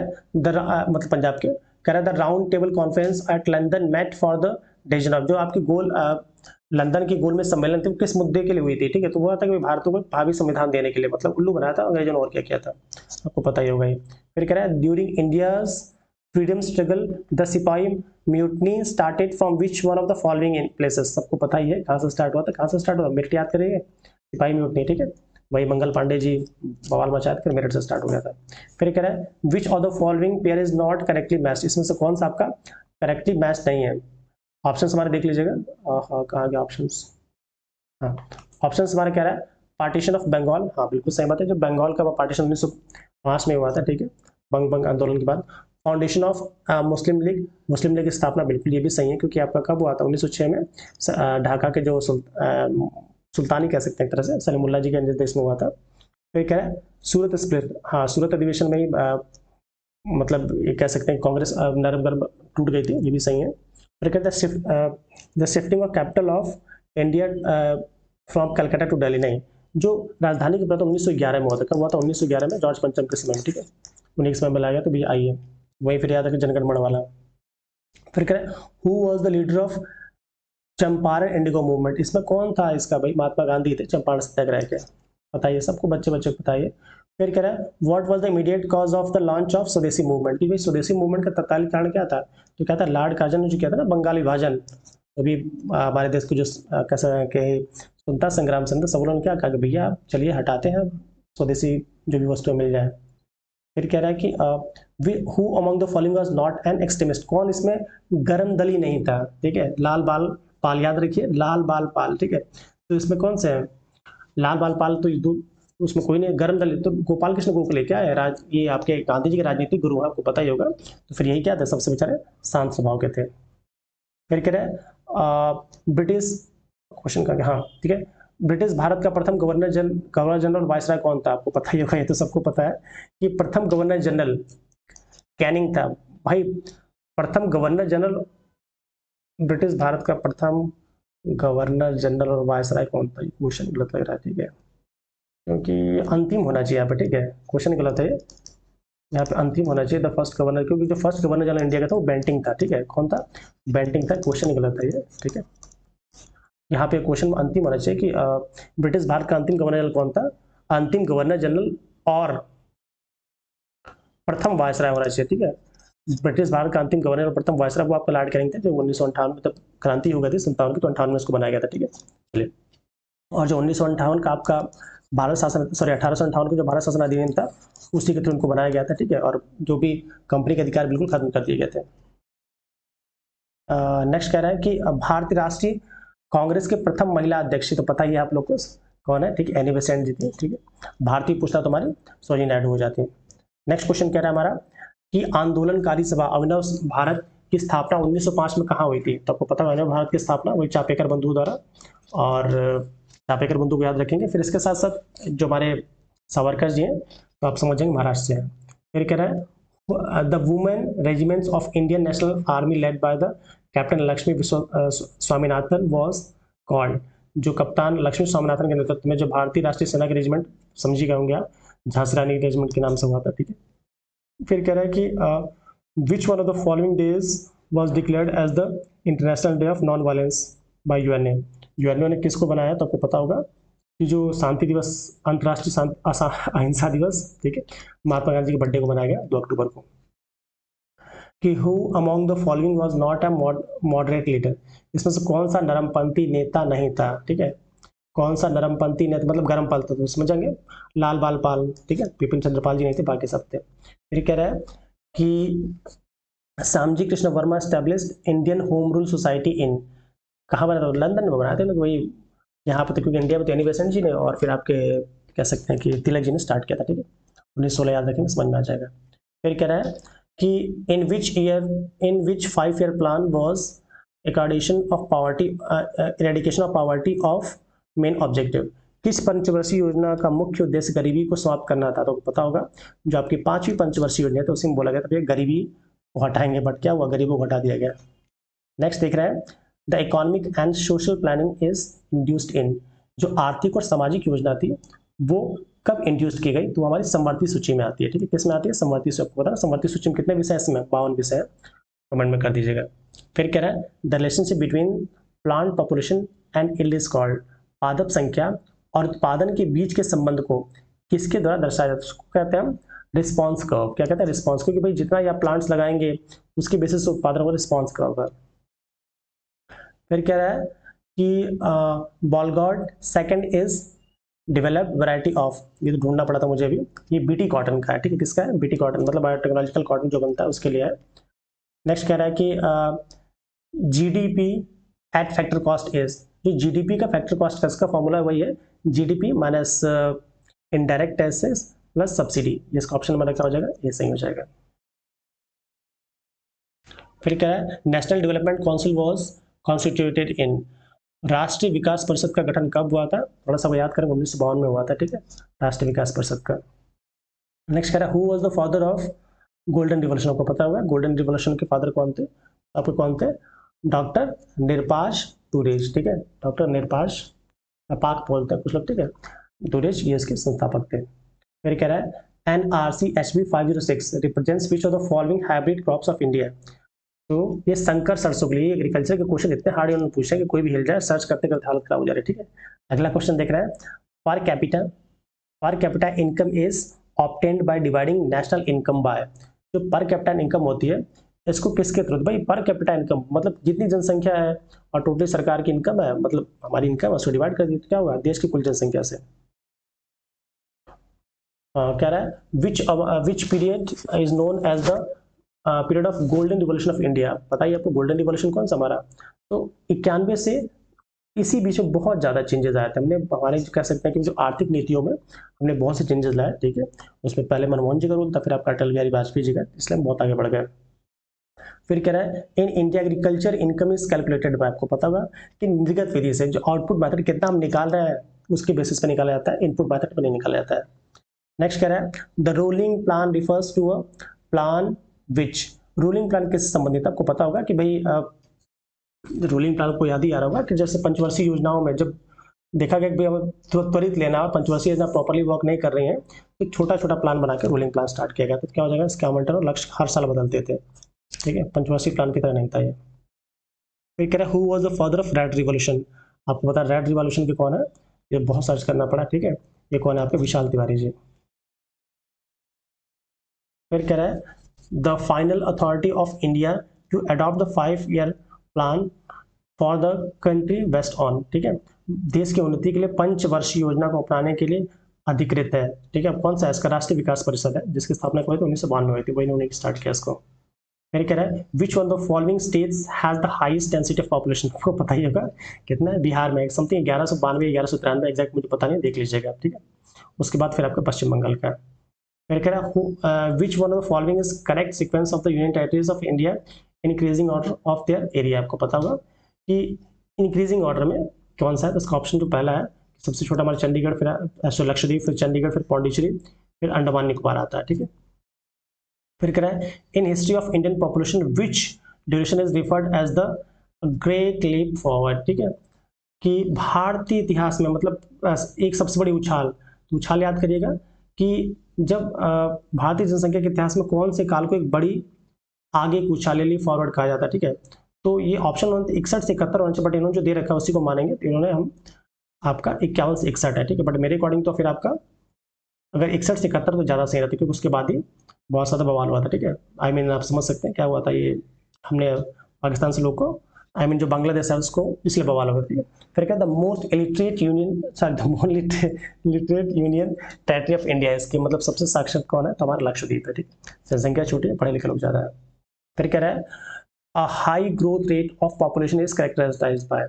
A: है मतलब पंजाब के, कह रहा है the round table conference at London met for the decision of. जो आपकी गोल लंदन की गोल में सम्मेलन थी वो किस मुद्दे के लिए हुई थी? ठीक है, तो वो था कि भारत को भावी संविधान देने के लिए, मतलब उल्लू बनाया था अंग्रेजों ने, और क्या किया था आपको पता ही होगा। फिर कह रहा है during India's freedom struggle the sipahi mutiny started from which one of the following places. सबको पता ही है कहाँ से स्टार्ट हुआ था, कहाँ से स्टार्ट हुआ, मेरठ याद करिए, सिपाही म्यूटनी, ठीक है, वही मंगल पांडे जी बवाल मचाया फिर मेरठ से स्टार्ट हो गया था। फिर कह रहा है which of the following pair is not correctly matched. इसमें से कौन सा आपका करेक्टली मैच नहीं है? ऑप्शंस हमारे देख लीजिएगा, कहाँ गया ऑप्शंस, हाँ ऑप्शंस हमारे कह रहा है पार्टीशन ऑफ बंगाल, हाँ बिल्कुल सही बात है, जो बंगाल का पार्टीशन 1905 में हुआ था, ठीक है, बंग आंदोलन के बाद। फाउंडेशन ऑफ मुस्लिम लीग की स्थापना, बिल्कुल ये भी सही है, क्योंकि आपका कब हुआ था? 1906 में ढाका के जो सुल्तानी कह सकते हैं एक तरह से, सलीमुल्लाह जी के निर्देश में हुआ था। तो ये कह रहा है सूरत स्प्लिट, हाँ सूरत अधिवेशन में ही मतलब ये कह सकते हैं कांग्रेस नरम गरम टूट गई थी, ये भी सही है। फिर कहता है the shifting of capital of India from Calcutta to Delhi. नहीं, जो राजधानी की प्रथा 1911 में हुआ था, कब हुआ था? 1911 में जॉर्ज पंचम के समय में, ठीक है, उन्हीं के समय में लाया गया, तो भी आई है वही। फिर याद रखें जनगणमन वाला। फिर कह रहे हैं who was the leader of Champaran Indigo movement. इसमें कौन था इसका? भाई महात्मा गांधी थे, चंपारण सत्याग्रह के, बताइए, सबको बच्चे को बताइए। फिर कह रहा है what was the immediate cause of the launch of स्वदेशी मूवमेंट। कि भाई स्वदेशी मूवमेंट का तत्कालीन कारण क्या था? तो क्या था, लॉर्ड कार्जन ने जो किया था ना बंगाल विभाजन, अभी हमारे देश को जो कैसा के स्वतंत्रता संग्राम से सब लोगों ने क्या कहा कि भैया चलिए हटाते हैं स्वदेशी जो भी वस्तुएं मिल जाए। फिर कह रहा है कि who among the following was not an extremist. कौन इसमें गरम दली नहीं था? ठीक है, लाल बाल पाल, याद रखिए, लाल बाल पाल, ठीक है, तो इसमें कौन से हैं? लाल बाल पाल तो उसमें कोई नहीं, गर्म दल तो गोपाल कृष्ण गोखले क्या है, ये आपके गांधी जी के राजनीतिक गुरु हैं, आपको पता ही होगा। तो फिर यही क्या थे, सबसे बेचारे शांत स्वभाव के थे। फिर कह रहे ब्रिटिश क्वेश्चन का, हाँ ठीक है, ब्रिटिश भारत का प्रथम गवर्नर जनरल वायसराय कौन था? आपको पता ही होगा, ये तो सबको पता है कि प्रथम गवर्नर जनरल कैनिंग था। भाई प्रथम गवर्नर जनरल ब्रिटिश भारत का प्रथम गवर्नर जनरल और वायसराय कौन था? क्वेश्चन गलत लग रहा है, ठीक है, क्योंकि अंतिम होना चाहिए यहाँ पे, ठीक है, क्वेश्चन गलत है यहाँ पे, अंतिम होना चाहिए द फर्स्ट गवर्नर, क्योंकि जो फर्स्ट गवर्नर जनरल इंडिया का था वो बेंटिंग था, ठीक है, कौन था, बेंटिंग था, क्वेश्चन गलत है ये, ठीक है। यहाँ पे क्वेश्चन अंतिम होना चाहिए कि ब्रिटिश भारत का अंतिम गवर्नर जनरल कौन था, अंतिम गवर्नर जनरल और प्रथम वायसराय होना चाहिए, ठीक है। ब्रिटिश भारत का अंतिम गवर्नर और प्रथम वायसराय वो आपका लॉर्ड कैनिंग थे, जो 1958 तब क्रांति हो गई थी 57 की, तो 58 में इसको बनाया गया था, ठीक है, चलिए। और जो 1958 का आपका भारत शासन, सॉरी 1858 का जो भारत शासन अधिनियम था उसी के थ्रू उनको बनाया गया था, ठीक है, और जो भी कंपनी के अधिकार बिल्कुल खत्म कर दिए गए थे। नेक्स्ट कह रहा है कि भारतीय राष्ट्रीय कांग्रेस के प्रथम महिला अध्यक्ष, तो पता ही है आप लोग को कौन है, ठीक है, एनी बेसेंट जी थी, ठीक है। भारतीय पूछता तो हमारी सरोजिनी नायडू हो जाती है। नेक्स्ट क्वेश्चन कह रहा है हमारा कि आंदोलनकारी सभा अभिनव भारत की स्थापना 1905 में कहाँ हुई थी, तो आपको पता है अभिनव भारत की स्थापना वही चापेकर बंधु द्वारा, और चापेकर बंधु को याद रखेंगे। फिर इसके साथ साथ जो हमारे सावरकर जी हैं तो आप समझेंगे महाराष्ट्र से हैं। फिर कह रहा है the women regiments of Indian national army led by the captain Lakshmi Swaminathan was called, जो कप्तान लक्ष्मी स्वामीनाथन के नेतृत्व में जो भारतीय राष्ट्रीय सेना के रेजिमेंट, समझी गए होंगे आप, झांसी रानी रेजिमेंट के नाम से हुआ था, ठीक है। फिर कह रहा है कि which one of the following days was declared as the international day of non violence by UNA, UNA ने किसको बनाया तो आपको पता होगा कि जो शांति दिवस, अंतर्राष्ट्रीय अहिंसा दिवस, ठीक है, महात्मा गांधी के बर्थडे को मनाया गया 2 अक्टूबर को। कि who among the following was not a moderate leader, इसमें से कौन सा नरमपंथी नेता नहीं था, ठीक है, कौन सा नरमपंथी नेता मतलब गर्म पाल था, तो समझेंगे लाल बाल पाल, ठीक है, बिपिन चंद्र पाल जी नहीं थे, बाकी सब थे। फिर कह रहा है कि Shyamji Krishna Verma established Indian home rule society in, कहाँ बना था, लंदन में बनाया था, वही यहाँ पे, तो क्योंकि इंडिया में तो एनी बेसेंट जी ने और फिर आपके कह सकते हैं कि तिलक जी ने स्टार्ट किया था, ठीक है, 1916 याद रखेंगे, समझ में आ जाएगा। फिर कह रहा है कि इन विच 5 year plan was eradication of poverty of main objective, किस पंचवर्षीय योजना का मुख्य उद्देश्य गरीबी को समाप्त करना था, तो पता होगा जो आपकी 5वीं पंचवर्षीय योजना है तो उसी में बोला गया था गरीबी को हटाएंगे, बट क्या हुआ, गरीबों को हटा दिया गया। नेक्स्ट देख रहे हैं the economic and social planning is induced in, जो आर्थिक और सामाजिक योजना थी वो कब इंड्यूस की गई, तो हमारी समवर्ती सूची में आती है, ठीक है, किस में आती है, समवर्ती सूची, आपको पता है समवर्ती सूची में कितने विषय हैं, इसमें 52 विषय है, कमेंट में कर दीजिएगा। फिर कह रहा है the relationship between plant population and yield is called, पादप संख्या और उत्पादन के बीच के संबंध को किसके द्वारा दर्शाया जाता है, उसको कहते हैं हम रिस्पॉन्स कर्व, क्या कहते हैं रिस्पॉन्स, क्योंकि भाई जितना आप प्लांट्स लगाएंगे उसके बेसिस से उत्पादन होगा, रिस्पॉन्स कर्व होगा। फिर कह रहा है कि Bollgard second is developed variety of, ये तो ढूंढना पड़ा था मुझे भी, ये बीटी कॉटन का है, ठीक है, किसका है, बीटी कॉटन मतलब बायोटेक्नोलॉजिकल कॉटन जो बनता है उसके लिए है। नेक्स्ट कह रहा है कि GDP at factor cost is, जो जीडीपी का फैक्टर कॉस्ट का इसका फॉर्मूला वही है GDP minus indirect taxes plus subsidy, इसका ऑप्शन नंबर क्या हो जाएगा, ये सही हो जाएगा। फिर क्या है national development council was constituted इन, राष्ट्रीय विकास परिषद का गठन कब हुआ था, थोड़ा सा याद करें 1952 में हुआ था, ठीक है, राष्ट्रीय विकास परिषद का। नेक्स्ट कह रहा है who was the father of golden revolution, आपको पता होगा गोल्डन रिवॉल्यूशन के फादर कौन थे, आपको कौन थे, डॉक्टर निरपाश टूरेज, ठीक है, डॉक्टर निरपाश पाक बोलते हैं कुछ लोग, ठीक है, टूरेज ये इसके संस्थापक थे। फिर कह रहा है NRCHB 506 represents which of the following hybrid crops of India, तो ये संकर सरसों के लिए एग्रीकल्चर के क्वेश्चन इतने हार्ड उन्होंने पूछे कि कोई भी हिल जाए, सर्च करते करते हालत खराब हो जा रही है, ठीक है। अगला क्वेश्चन देख रहा है per capita income is obtained by dividing national income by, जो पर कैपिटा इनकम होती है इसको किसके थ्रू, भाई पर कैपिटा इनकम मतलब जितनी जनसंख्या है और टोटली सरकार की इनकम है, मतलब हमारी इनकम है उसको डिवाइड कर दी तो क्या होगा, देश की कुल जनसंख्या से। कह रहा है which period is known as the period of golden revolution of India, पता ही आपको गोल्डन रिवॉल्यूशन कौन सा हमारा, तो 91 से इसी बीच में बहुत ज़्यादा चेंजेस आए थे, हमने हमारे कह सकते हैं कि जो आर्थिक नीतियों में हमने बहुत से चेंजेस लाए, ठीक है, उसमें पहले मनमोहन जी का रोल था, फिर आपका अटल बिहारी वाजपेयी जी का, इसलिए हम बहुत आगे बढ़ गए। फिर कह रहा है in India agriculture income is calculated by, आपको पता होगा कि निर्गत विधि से जो आउटपुट मेथड कितना हम निकाल रहे हैं उसके बेसिस पर निकाला जाता है, इनपुट मेथड पर नहीं निकाला जाता है। नेक्स्ट कह रहा है the ruling plan refers to a plan which, ruling plan किससे संबंधित है, आपको पता होगा कि भाई रूलिंग प्लान को याद ही आ रहा होगा कि जैसे पंचवर्षीय योजनाओं में जब देखा गया कि भाई हमें त्वरित लेना है, पंचवर्षीय योजना प्रॉपर्ली वर्क नहीं कर रही है, तो छोटा छोटा प्लान बना के रोलिंग प्लान स्टार्ट किया गया। तो क्या हो जाएगा, इसके आवंटन और लक्ष्य हर साल बदलते थे, ठीक है, पंचवर्षीय प्लान की तरह नहीं था ये। फिर कह रहा है who was the father of red revolution. आपको पता है रेड रिवॉल्यूशन के कौन है, ये बहुत सर्च करना पड़ा, ठीक है, ये कौन है आपके, विशाल तिवारी जी। फिर कह रहा है the final authority of India to adopt the 5 year plan for the country best on, ठीक है, देश की उन्नति के लिए पंचवर्षीय योजना को अपनाने के लिए अधिकृत है, ठीक है। कौन सा है इसका, राष्ट्रीय विकास परिषद है, जिसकी स्थापना कब हुई थी, 1992 हुई थी, वही उन्होंने स्टार्ट किया इसको। फिर कह रहा है which one the following states has the highest density of population. आपको पता ही होगा कितना है, बिहार में समथिंग 1192 1193, एग्जैक्ट मुझे पता नहीं, देख लीजिएगा आप, ठीक है। उसके बाद फिर आपका पश्चिम बंगाल का। फिर कह रहा है which one of the following is correct sequence of the union territories of India increasing order of their area. आपको पता होगा कि इंक्रीजिंग ऑर्डर में कौन सा है, तो इसका ऑप्शन जो पहला है, सबसे छोटा हमारा चंडीगढ़, फिर लक्षद्वीप, फिर चंडीगढ़, फिर पौंडीचेरी, फिर अंडमान निकोबार आता है, ठीक है। फिर कह रहा है in history of Indian population which duration is referred as the great leap forward, ठीक है, कि भारतीय इतिहास में मतलब एक सबसे बड़ी उछाल, तो उछाल याद करिएगा कि जब भारतीय जनसंख्या के इतिहास में कौन से काल को एक बड़ी आगे की उछाल ली फॉरवर्ड कहा जाता है, ठीक है। तो ये ऑप्शन 61 से 71 होना चाहिए, बट इन्होंने जो दे रखा है उसी को मानेंगे, तो इन्होंने हम आपका 51 से 61 है, ठीक है, बट मेरे अकॉर्डिंग तो फिर आपका अगर 61 से 71 तो ज़्यादा सही रहता, क्योंकि उसके बाद ही बहुत ज़्यादा बवाल हुआ था, ठीक है। आई मीन आप समझ सकते हैं क्या हुआ था, ये हमने पाकिस्तान से लोग को, आई मीन जो बांग्लादेश है उसको, इसलिए बवाल हुआ, ठीक है। फिर क्या the most illiterate union, sorry the most illiterate union territory of India, इसके मतलब सबसे साक्षर कौन है, तो हमारा लक्षद्वीप है, ठीक, जनसंख्या छोटी है, पढ़े लिखे लोग ज़्यादा है। फिर कह रहा है a high growth rate of population is characterised by,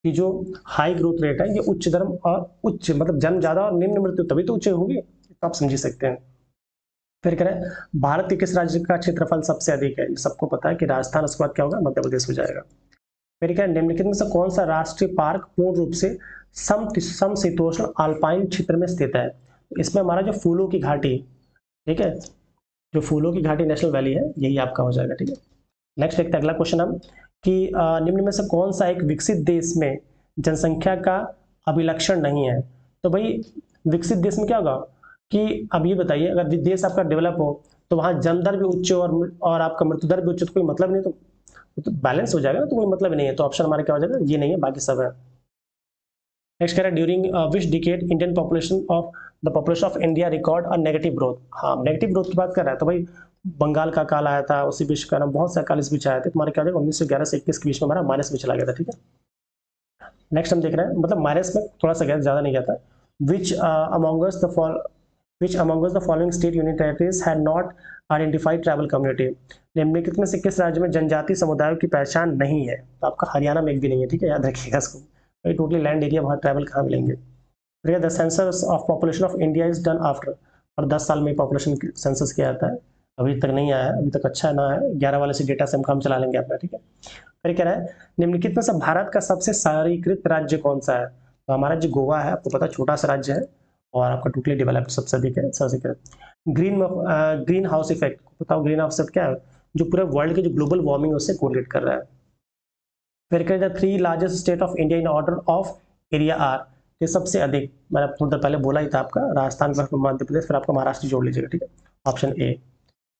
A: कि जो हाई ग्रोथ रेट है ये उच्च धर्म और उच्च मतलब जन्म ज्यादा और निम्न मृत्यु तभी तो ऊंचे होगी, तो आप समझ सकते हैं। फिर कह रहे हैं भारत के किस राज्य का क्षेत्रफल सबसे अधिक है, ये सबको पता है कि राजस्थान, उसके बाद क्या होगा, मध्य प्रदेश हो जाएगा। फिर कह रहे हैं निम्नलिखित में से कौन सा राष्ट्रीय पार्क पूर्ण रूप से समशीतोष्ण अल्पाइन क्षेत्र में स्थित है, इसमें हमारा जो फूलों की घाटी, ठीक है, जो फूलों की घाटी नेशनल वैली है, यही आपका हो जाएगा, ठीक है। नेक्स्ट देखते हैं अगला क्वेश्चन हम कि निम्न में से कौन सा एक विकसित देश में जनसंख्या का अभिलक्षण नहीं है। तो भाई विकसित देश में क्या होगा कि अब ये बताइए, अगर देश आपका डेवलप हो तो वहाँ जन्म दर भी उच्च और आपका मृत्यु दर भी उच्च, तो कोई मतलब नहीं, तो बैलेंस हो जाएगा ना, तो कोई मतलब नहीं है, तो ऑप्शन हमारे क्या हो जाएगा, ये नहीं है, बाकी सब है। नेक्स्ट कह रहा है during which decade Indian population of the population of India record a negative growth. हाँ, नेगेटिव ग्रोथ की बात कर रहा है, तो भाई बंगाल का काल आया था, उसी बीच का नाम बहुत से अकाल इस बीच आए थे, तुम्हारे क्या 1911 से 21 के बीच में हमारा माइनस में चला गया था, ठीक है। नेक्स्ट हम देख रहे हैं, मतलब माइनस में थोड़ा सा गया, ज्यादा नहीं गया था। Which amongst the following state union territories had not identified tribal community. निम्नलिखित में से किस राज्य में जनजातीय समुदायों की पहचान नहीं है, तो आपका हरियाणा में एक भी नहीं है, ठीक है, याद रखिएगा इसको, भाई टोटली लैंड एरिया, वहाँ ट्राइबल कहाँ मिलेंगे। The census of population of India is done after, और 10 साल में पॉपुलेशन सेंसस किया जाता है, अभी तक नहीं आया है, अभी तक अच्छा ना है, 11 वाले से डेटा से हम काम चला लेंगे अपना, ठीक है। फिर कह रहा है निम्नलिखित में से भारत का सबसे शहरीकृत राज्य कौन सा है, तो हमारा जो गोवा है, आपको पता छोटा सा राज्य है और आपका टोटली डेवलप्ड सबसे अधिक है, शहरीकृत। ग्रीन हाउस इफेक्ट, बताओ ग्रीन हाउस इफेक्ट क्या है, जो पूरे वर्ल्ड की जो ग्लोबल वार्मिंग है उससे कोरिलेट कर रहा है। फिर कह रहे हैं 3 largest state of India in order of area are, ये सबसे अधिक, मैंने थोड़ी देर पहले बोला ही था, आपका राजस्थान, फिर मध्य प्रदेश, फिर आपका महाराष्ट्र जोड़ लीजिएगा, ठीक है, ऑप्शन ए।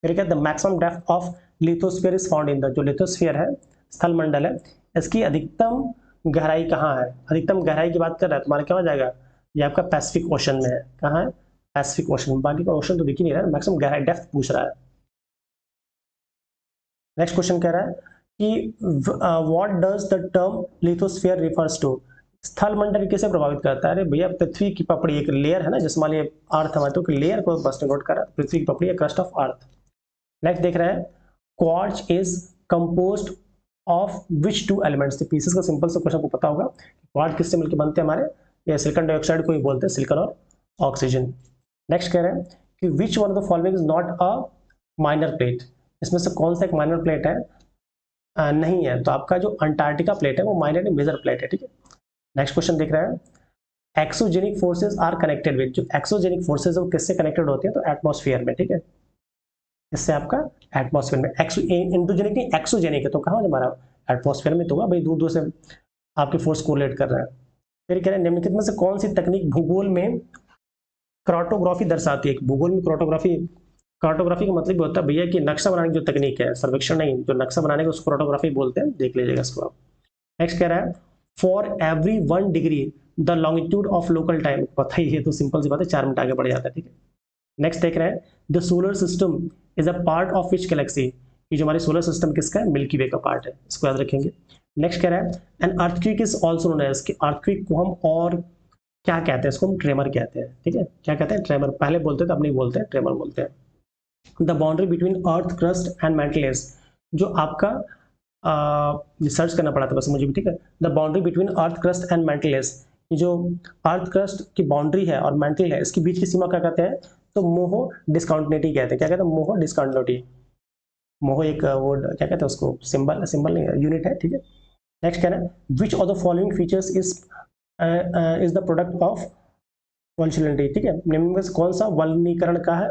A: फिर क्या, the maximum depth of lithosphere is found in the, जो लिथोस्फीयर है, स्थल मंडल है, इसकी अधिकतम गहराई कहाँ है, अधिकतम गहराई की बात कर रहा है, तुम्हारा क्या हो जाएगा, ये आपका पैसिफिक ओशन में है, कहाँ है, पैसिफिक ओशन, बाकी का ओशन तो दिख ही नहीं रहा है, मैक्सिमम गहराई डेप्थ पूछ रहा है। नेक्स्ट क्वेश्चन कह रहा है कि what does the term lithosphere refers to, स्थल मंडल किसे प्रभावित करता है, अरे भैया पृथ्वी की पपड़ी एक लेयर है ना, जिसमें मान लीजिए अर्थ हमारे, तो लेयर को बस नोट कर रहा है, पृथ्वी की पपड़ी है, क्रस्ट ऑफ अर्थ। नेक्स्ट देख रहे हैं quartz is composed of which 2 elements, pieces का सिंपल सा क्वेश्चन को पता होगा, क्वार्ट्ज किससे मिलकर बनते हैं हमारे, ये सिलिकॉन डाइऑक्साइड को ही बोलते हैं, सिलिकॉन और ऑक्सीजन। नेक्स्ट कह रहे हैं कि which one of the following is not a minor plate, इसमें से कौन सा एक माइनर प्लेट है, नहीं है, तो आपका जो अंटार्कटिका प्लेट है वो माइनर मेजर प्लेट है, ठीक है। नेक्स्ट क्वेश्चन देख रहे हैं exogenic forces are connected with, जो एक्सोजेनिक फोर्सेस है वो किससे कनेक्टेड होती है, तो एटमॉस्फेयर में, ठीक है, इससे आपका एटमॉस्फेयर में, इंडोजेनिक नहीं एक्सोजेनिक है, तो कहाँ हमारा एटमॉस्फेयर में, तो होगा भाई, दूर दूर से आपके फोर्स कोरिलेट कर रहा है। फिर कह रहे हैं निम्नलिखित में से कौन सी तकनीक भूगोल में कार्टोग्राफी दर्शाती है? भूगोल में कार्टोग्राफी, कार्टोग्राफी का मतलब होता है भैया कि नक्शा बनाने की जो तकनीक है, सर्वेक्षण नहीं, जो नक्शा बनाने का उसको कार्टोग्राफी बोलते हैं, देख लीजिएगा इसको आप। नेक्स्ट कह रहा है for every 1 degree the longitude of local time, पता ही है तो सिंपल सी बात है, 4 मिनट आगे बढ़ जाता है, ठीक है। नेक्स्ट देख रहे हैं the solar system is a part of which Galaxy, ये जो हमारे सोलर सिस्टम किसका है, मिल्की वे का पार्ट है, इसको याद रखेंगे। नेक्स्ट कह रहा है an earthquake is also known as, कि अर्थक्वेक को हम और क्या कहते हैं, इसको हम ट्रेमर कहते हैं, ठीक है, क्या कहते हैं, ट्रेमर, पहले बोलते थे अब नहीं बोलते हैं, ट्रेमर बोलते हैं। The boundary between earth crust and mantles, जो आपका सर्च करना पड़ा था बस मुझे भी, ठीक है। The boundary between earth crust and mantles, जो अर्थ क्रस्ट की बाउंड्री है और मेंटल है, इसके बीच की सीमा क्या कहते हैं, तो मोहो डिस्काउंटिनिटी कहते हैं। क्या कहते हैं, मोहो डिस्काउंटिनिटी। मोहो एक वो क्या कहते हैं उसको, सिंबल, सिंबल नहीं, यूनिट है, ठीक है। नेक्स्ट क्या है, which of the following features is the product of वल्चुलिटी, ठीक है, निम्न में से कौन सा वल्नीकरण का है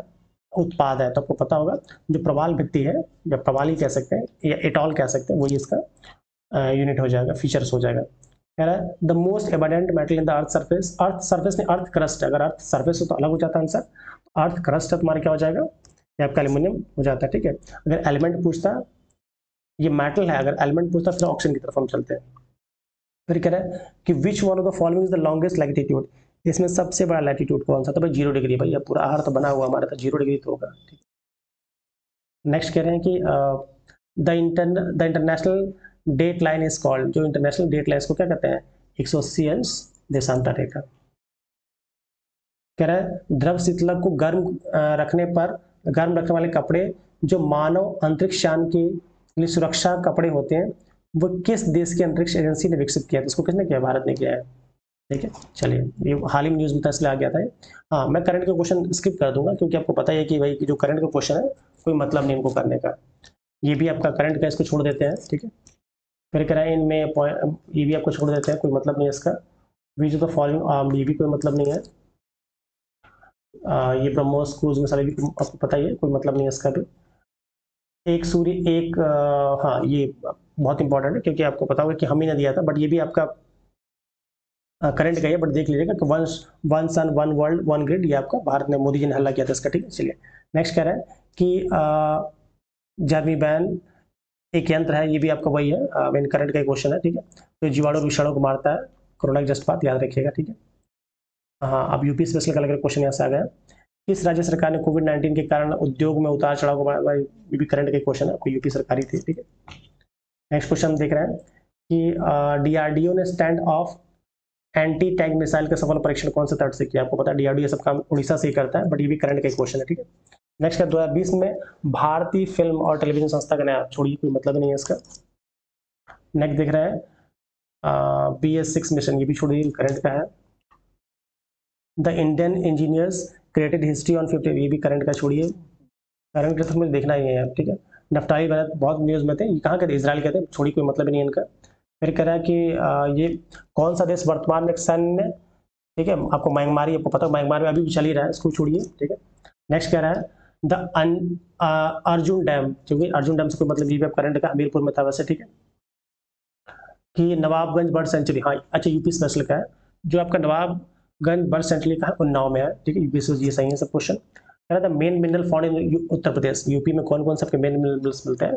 A: उत्पाद है, तो आपको पता होगा जो प्रवाल भित्ति है, या प्रवाली कह सकते हैं या एटॉल कह सकते हैं, वही इसका यूनिट हो जाएगा, फीचर्स हो जाएगा। कह रहा है the most abundant metal in the earth surface, earth surface ने अर्थ क्रस्ट, अगर अर्थ सरफेस हो तो अलग हो जाता है आंसर, अर्थ क्रस्ट है तुम्हारा क्या हो जाएगा, ये आपका एल्यूमिनियम हो जाता है, ठीक है। अगर एलिमेंट पूछता, ये मेटल है, अगर एलिमेंट पूछता फिर ऑप्शन की तरफ हम चलते हैं। फिर कह रहा है कि which one of the following is the longest latitude, इसमें सबसे बड़ा लैटिट्यूड कौन सा, तो भाई 0 डिग्री, भाई पूरा आहार तो बना हुआ हमारा, तो 0 डिग्री तो होगा, ठीक। नेक्स्ट कह रहे हैं कि the international date line is called, जो इंटरनेशनल डेट लाइन को क्या कहते हैं, 180 अंश देशांतर रेखा। कह रहा है द्रव शीतलक को रखने पर, गर्म रखने वाले कपड़े जो मानव अंतरिक्ष यान के लिए सुरक्षा कपड़े होते हैं, वो किस देश की अंतरिक्ष एजेंसी ने विकसित किया, तो इसको किसने किया, भारत ने किया है, ठीक है। चलिए ये हाल ही में न्यूज़ में था इसलिए आ गया था। हाँ मैं करंट का क्वेश्चन स्किप कर दूंगा, क्योंकि आपको पता ही है कि भाई जो करंट का क्वेश्चन है कोई मतलब नहीं इनको करने का, ये भी आपका करंट का, इसको छोड़ देते हैं, ठीक है। फिर कह रहा है इनमें ये भी आपको छोड़ देते हैं, कोई मतलब नहीं है इसका। विच ऑफ द फॉलोइंग, ये भी कोई मतलब नहीं है। ये ब्रह्मोस क्रूज मसाले भी आपको पता ही है, कोई मतलब नहीं है इसका भी। एक सूर्य एक हाँ ये बहुत इंपॉर्टेंट है, क्योंकि आपको पता होगा कि हम ही ने दिया था, बट ये भी आपका करंट का है, बट देख लीजिएगा कि one sun one world one grid, ये आपका भारत ने, मोदी जी ने हल्ला किया था इसका, ठीक है। चलिए नेक्स्ट कह रहा है कि जर्मीबैन एक यंत्र है, ये भी आपका वही है, मेन करंट का एक क्वेश्चन है, ठीक है। तो जीवाणु विषाणु को मारता है, कोरोना की जस्ट बात याद रखिएगा, ठीक है। हाँ अब यूपी स्पेशल का लग रहा क्वेश्चन यहाँ से आ गया, किस राज्य सरकार ने कोविड-19 के कारण उद्योग में उतार चढ़ाव को बढ़ाया, ये भी करंट का क्वेश्चन है, कोई यूपी सरकारी थी, ठीक है। नेक्स्ट क्वेश्चन देख रहे हैं कि डीआरडीओ ने stand of anti tank missile का सफल परीक्षण कौन से तट से किया, आपको पता है डीआरडीओ सब काम उड़ीसा से ही करता है, बट ये भी करंट का क्वेश्चन है, ठीक है। नेक्स्ट है 2020 में भारतीय फिल्म और टेलीविजन संस्था का नया, छोड़िए कोई मतलब नहीं है इसका। नेक्स्ट देख रहे हैं BS6 मिशन, ये भी छोड़िए करंट का है। The Indian engineers created history on 50, ये भी करंट का छोड़िए, करंट का तो मुझे देखना ही है, ठीक है। नफ्ताली बेनेट बहुत न्यूज़ में थे, ये कहाँ के थे, इजराइल के थे, छोड़िए कोई मतलब ही नहीं है इनका। फिर कह रहा है कि ये कौन सा देश वर्तमान में सैन्य, ठीक है, आपको म्यांमार, आपको पता है म्यांमार में अभी भी चल ही रहा है, इसको छोड़िए, ठीक है। नेक्स्ट कह रहा है द अर्जुन डैम, क्योंकि अर्जुन डैम से कोई मतलब, ये भी करंट का हमीरपुर में था वैसे, ठीक है। कि नवाबगंज बर्ड सेंचुरी, हाँ अच्छा यूपी स्पेशल का है, जो आपका नवाबगंज बर्ड सेंचुरी का है उन्नाव में है, ठीक है, यूपी से ये सही है सब क्वेश्चन। कह रहा था main mineral found in Uttar Pradesh, UP में कौन कौन से आपके मेन मिनरल्स मिलते हैं,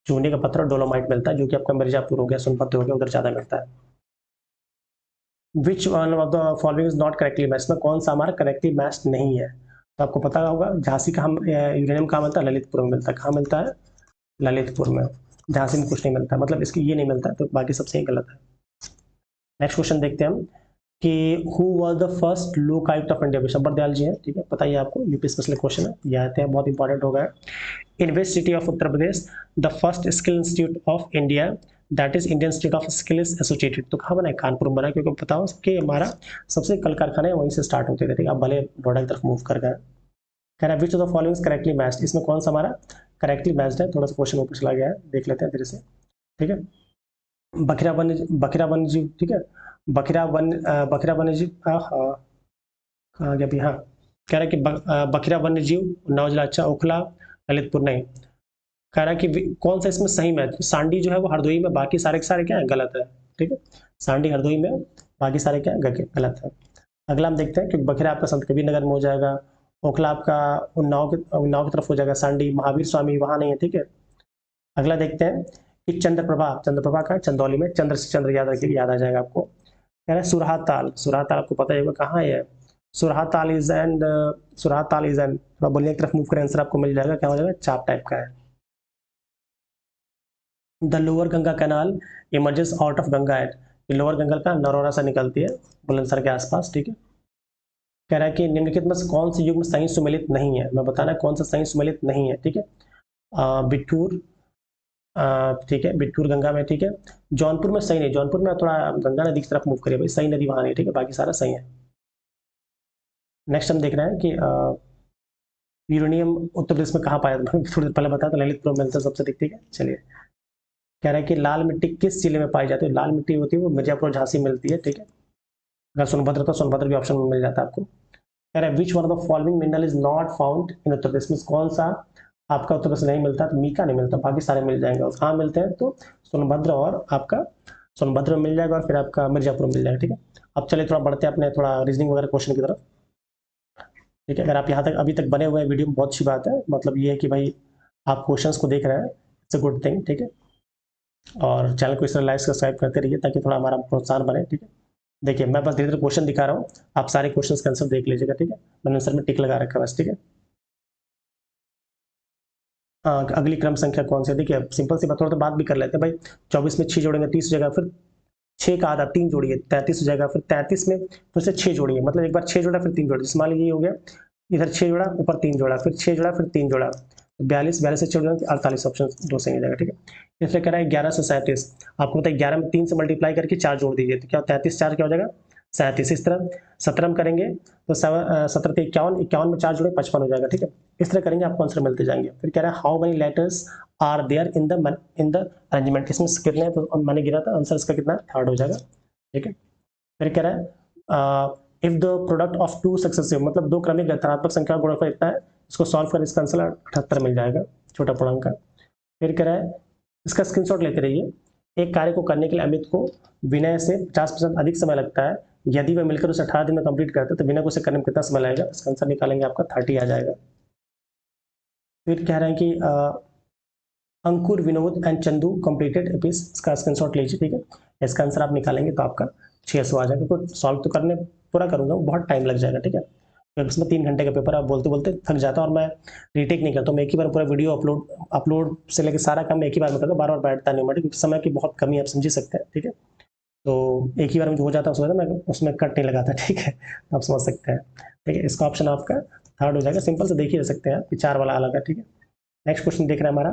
A: चूने का पत्थर, डोलोमाइट मिलता है, जो कि आपका मिर्जापुर हो गया, सोनभद्र हो गया, उधर ज्यादा मिलता है। Which one of the following is not correctly matched, में कौन सा हमारा करेक्टली मैच्ड नहीं है, तो आपको पता होगा झांसी का हम यूरेनियम कहाँ मिलता है, ललितपुर में मिलता है, कहाँ मिलता है, ललितपुर में, झांसी में कुछ नहीं मिलता, मतलब इसकी ये नहीं मिलता, तो बाकी सब सही गलत है। नेक्स्ट क्वेश्चन देखते हैं हम कि हु वाज द फर्स्ट लोक आयुक्त ऑफ इंडिया, विशंबर दयाल जी हैं, ठीक है, पता ही आपको, यूपी स्पेशल क्वेश्चन है, ये आते हैं, बहुत इंपॉर्टेंट हो गया। In which city of Uttar Pradesh the first skill institute of India that is Indian Institute of Skill is associated, तो कहाँ बना है, कानपुर में बना, क्योंकि बताओ कि हमारा सबसे कल कारखाने वहीं से स्टार्ट होते थे, ठीक है, आप भले नोएडा की तरफ मूव कर गए। कह रहा है which of the following correctly matched, इसमें कौन सा हमारा करेक्टली मैच्ड है, थोड़ा सा क्वेश्चन ऊपर चला गया है, देख लेते हैं धीरे से, ठीक है। बखिरा वन्य जीव, ठीक है, बखिरा वन्य जीव, कहाँ गया अभी, हाँ कह रहा है कि बखिरा वन्य जीव नौ जिला, अच्छा ओखला ललितपुर नहीं, कह रहा है कि कौन सा इसमें सही में, सांडी जो है वो हरदोई में, बाकी सारे के सारे क्या है गलत है, ठीक है, सांडी हरदोई में बाकी सारे क्या गलत है। अगला हम देखते हैं, क्योंकि बखेरा आपका संत कबीर नगर में हो जाएगा, ओखला आपका उन्नाव की तरफ हो जाएगा, सांडी महावीर स्वामी वहां नहीं है, ठीक है। अगला देखते हैं कि चंद्रप्रभा का चंदौली में, चंद्र से चंद्र याद रखिए, याद आ जाएगा आपको। कह रहा है सुरहा ताल आपको पता ही होगा कहाँ है। सुरहा ताल इज एंड थोड़ा बोलिए की तरफ मूव करें, आंसर आपको मिल जाएगा, क्या हो जाएगा, चाप टाइप का है। The lower Ganga canal emerges out of Ganga at, lower Ganga का नरोरा से निकलती है बुलंदशहर के आसपास, ठीक है। कह रहा है कि निम्नलिखित में कौन से युग में सही सुमेलित नहीं है, मैं बताना कौन सा सही सुमेलित नहीं है, ठीक है। बिठूर, ठीक है, बिठूर गंगा में, ठीक है। जौनपुर में सही नहीं, जौनपुर में थोड़ा गंगा नदी की तरफ मूव करिए भाई, सही नदी वहां नहीं, ठीक है, बाकी सारा सही है। नेक्स्ट हम देख रहे हैं कि यूरेनियम उत्तर प्रदेश में कहाँ पाया जाता है, थोड़ी देर पहले बताया था, ललितपुर में सबसे दिखती है, ठीक है। चलिए, कह रहा है कि लाल मिट्टी किस जिले में पाई जाती है, लाल मिट्टी होती है वो मिर्जापुर झांसी मिलती है, ठीक है। अगर सोनभद्र तो सोनभद्र भी ऑप्शन में मिल जाता है आपको। कह रहा है which one of the following mineral is not found in Uttar Pradesh, में कौन सा आपका उत्तर प्रदेश नहीं मिलता, तो मीका नहीं मिलता, बाकी सारे मिल जाएंगे। और कहाँ मिलते हैं, तो सोनभद्र और आपका सोनभद्र में मिल जाएगा, और फिर आपका मिर्जापुर में मिल जाएगा, ठीक है। अब चलिए थोड़ा बढ़ते हैं अपने थोड़ा रीजनिंग वगैरह क्वेश्चन की तरफ, ठीक है। अगर आप यहाँ तक अभी तक बने हुए हैं वीडियो में, बहुत अच्छी बात है, मतलब ये है कि भाई आप क्वेश्चंस को देख रहे हैं, इट्स अ गुड थिंग, ठीक है। और चैनल को इस तरह लाइक सब्सक्राइब करते रहिए ताकि थोड़ा हमारा प्रोत्साहन बने, ठीक है। देखिए मैं बस धीरे धीरे क्वेश्चन दिखा रहा हूँ, आप सारे क्वेश्चन का आंसर देख लीजिएगा, ठीक है। मैंने आंसर में टिक लगा रखा है बस, ठीक है। अगली क्रम संख्या कौन सी है, देखिए सिंपल सी बात, थोड़ा तो बात भी कर लेते हैं भाई। 24 में 6 जोड़ेंगे 30 हो जाएगा, फिर 6 का आधा 3 जोड़िए 33 हो जाएगा, फिर 33 में फिर से 6 जोड़िए, मतलब एक बार 6 जोड़ा फिर 3 जोड़ा, जैसे मान लीजिए ये हो गया, इधर 6 जोड़ा ऊपर 3 जोड़ा, फिर 6 जोड़ा फिर 3 जोड़ा, 42 से 6 जोड़ा 48, ऑप्शन 2 सही हो जाएगा, ठीक है। इसलिए कह रहा है 11 से 37, आपको पता है 11 में 3 से मल्टीप्लाई करके 4 जोड़ दीजिए, तो क्या 33 4 क्या हो जाएगा 37। इस तरह 17 में करेंगे तो 17 के 51, 51 में 4 जोड़े 55 हो जाएगा, ठीक है। इस तरह करेंगे आपको आंसर मिलते जाएंगे। फिर कह रहा है how many letters are there in the arrangement, इसमें कितने हैं, तो मैंने गिरा था, आंसर इसका कितना, थर्ड हो जाएगा, ठीक है। फिर कह रहा है if the product of two successive, मतलब दो क्रमिक धनात्मक संख्या का गुणनफल इतना है, इसको सॉल्व कर इसका आंसर 78 मिल जाएगा, छोटा पूर्णांक का। फिर कह रहा है इसका स्क्रीनशॉट लेते रहिए, एक कार्य को करने के लिए अमित को विनय से 50% अधिक समय लगता है, यदि वह मिलकर उसे 18 दिन में कंप्लीट करता है तो विनय को उसे करने में कितना समय लगेगा, इसका आंसर निकालेंगे आपका 30 आ जाएगा। फिर कह रहे हैं कि Ankur Vinod and Chandu completed APIs, इसका स्क्रीनशॉट लीजिए, ठीक है। इसका आंसर आप निकालेंगे तो आपका 600 आ जाएगा। तो सॉल्व तो करने पूरा करूंगा, बहुत टाइम लग जाएगा, ठीक है, क्योंकि इसमें 3 घंटे का पेपर, आप बोलते बोलते थक जाता, और मैं रीटेक नहीं करता, मैं एक ही बार पूरा वीडियो अपलोड से लेकर सारा काम एक ही बार में करता हूँ, बार बार बैठता नहीं मैं, क्योंकि समय की बहुत कमी, आप समझ ही सकते हैं, ठीक है। तो एक ही बार में जो हो जाता है उसमें मैं उसमें कट नहीं लगाता, ठीक है, तो आप समझ सकते हैं, ठीक है। इसका ऑप्शन आपका थर्ड हो जाएगा, सिंपल से देख ही रह सकते हैं, 4 वाला अलग है, ठीक है। नेक्स्ट क्वेश्चन देख रहे हैं हमारा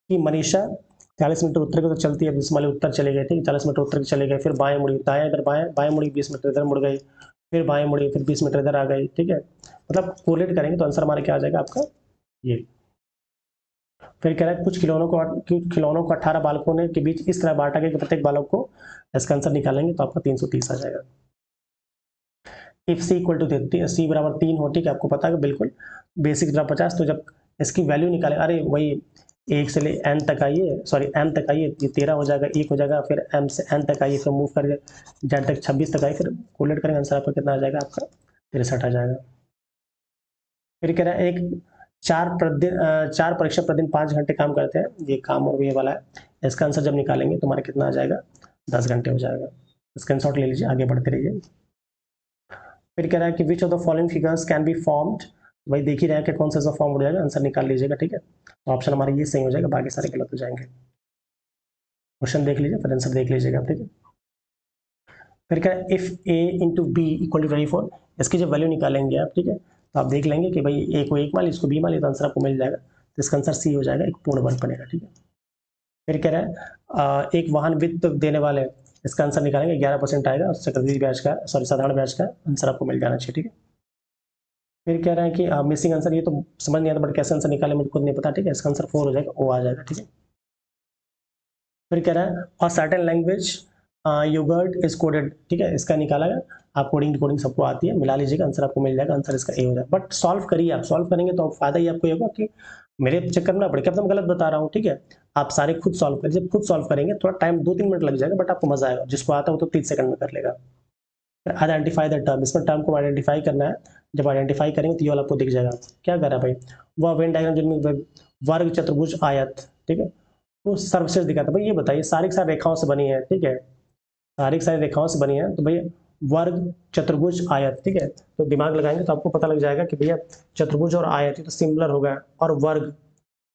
A: कि मनीषा 40 मीटर उत्तर की तो चलती है, 20 माले उत्तर चले गए, ठीक है, 40 मीटर उत्तर की चले गए, फिर बाएं मुड़ी, दाएं इधर बाएं, बाएं मुड़ी 20 मीटर इधर मुड़ गई, फिर बाएं मुड़ी, फिर 20 मीटर इधर आ गई, ठीक है। मतलब कोरिलेट करेंगे तो आंसर हमारा क्या आ जाएगा आपका ये। फिर कह रहा है कुछ खिलौनों को 18 बालकों ने के बीच इस तरह बांटा गया कि प्रत्येक बालक को, इसका आंसर निकालेंगे तो आपका 330 आ जाएगा। इफ सी इक्वल टू सी बराबर 3 हो, ठीक है, आपको पता है बिल्कुल बेसिक बराबर 50, तो जब इसकी वैल्यू निकाले, अरे वही 1 से ले एन तक आइए, सॉरी एम तक आइए, ये 13 हो जाएगा, 1 हो जाएगा, फिर एम से एन तक आइए, फिर मूव करके जेड तक 26 तक आइए, फिर कोलेट करेंगे, आंसर आपका कितना आ जाएगा, आपका 63 आ जाएगा। फिर कह रहा है एक 4 परीक्षा प्रतिदिन 5 घंटे काम करते हैं, ये काम और ये वाला है, इसका आंसर जब निकालेंगे तो हमारा कितना आ जाएगा, 10 घंटे हो जाएगा। स्क्रीनशॉट ले लीजिए, आगे बढ़ते रहिए। फिर कह रहा है कि विच of the following figures can be formed, भाई देख ही रहे हैं कि कौन सा ऐसा फॉर्म हो जाएगा, आंसर निकाल लीजिएगा, ठीक है। तो ऑप्शन हमारे ये सही हो जाएगा, बाकी सारे गलत हो जाएंगे। क्वेश्चन देख लीजिए, फिर आंसर देख लीजिएगा, ठीक है। फिर क्या है if A into B equal to 24, इसकी जब वैल्यू निकालेंगे आप, ठीक है, तो आप देख लेंगे कि भाई ए को 1 मान ली, इसको बी मान ली, तो आंसर आपको मिल जाएगा, तो इसका आंसर सी हो जाएगा, एक पूर्ण वर्ग बनेगा, ठीक है। फिर कह रहा है एक वाहन वित्त देने वाले, इसका आंसर निकालेंगे 11% आएगा, चक्रवृद्धि ब्याज का, सॉरी साधारण ब्याज का आंसर आपको मिल जाना चाहिए, ठीक है। फिर कह रहे हैं कि मिसिंग आंसर, ये तो समझ नहीं आता, बट कैसे आंसर निकाले मुझे खुद नहीं पता, ठीक है, इसका आंसर 4 हो जाएगा, ओ आ जाएगा, ठीक है। फिर कह रहा है और certain language yogurt is coded, ठीक है, इसका निकाला गया, आप कोडिंग कोडिंग सबको आती है, मिला लीजिएगा, आंसर आपको मिल जाएगा, आंसर इसका ए हो जाएगा। बट सॉल्व करिए, आप सॉल्व करेंगे तो फायदा ही आपको होगा कि मेरे चक्कर में ना पड़े, क्या मैं गलत बता रहा हूँ, ठीक है। आप सारे खुद सॉल्व करिए, जब खुद सॉल्व करेंगे थोड़ा टाइम 2-3 मिनट लग जाएगा, बट आपको मजा आएगा, जिसको आता है वो तो 30 सेकंड में कर लेगा। आइडेंटिफाई द टर्म, इसमें टर्म को आइडेंटिफाई करना है। जब आइडेंटिफाई करेंगे तो ये वाला आपको दिख जाएगा। क्या कर रहा है भाई, वह वेन डायग्राम जिनमें वर्ग, चतुर्भुज, आयत, ठीक है, वो सर्वश्रेष्ठ दिखाता है। भाई ये बताइए, सारी की सारी रेखाओं से बनी है, ठीक है, सारी की सारी रेखाओं से बनी है, तो भैया वर्ग, चतुर्भुज, आयत, ठीक है, तो दिमाग लगाएंगे तो आपको पता लग जाएगा कि भैया चतुर्भुज और आयत ये तो सिमिलर होगा, और वर्ग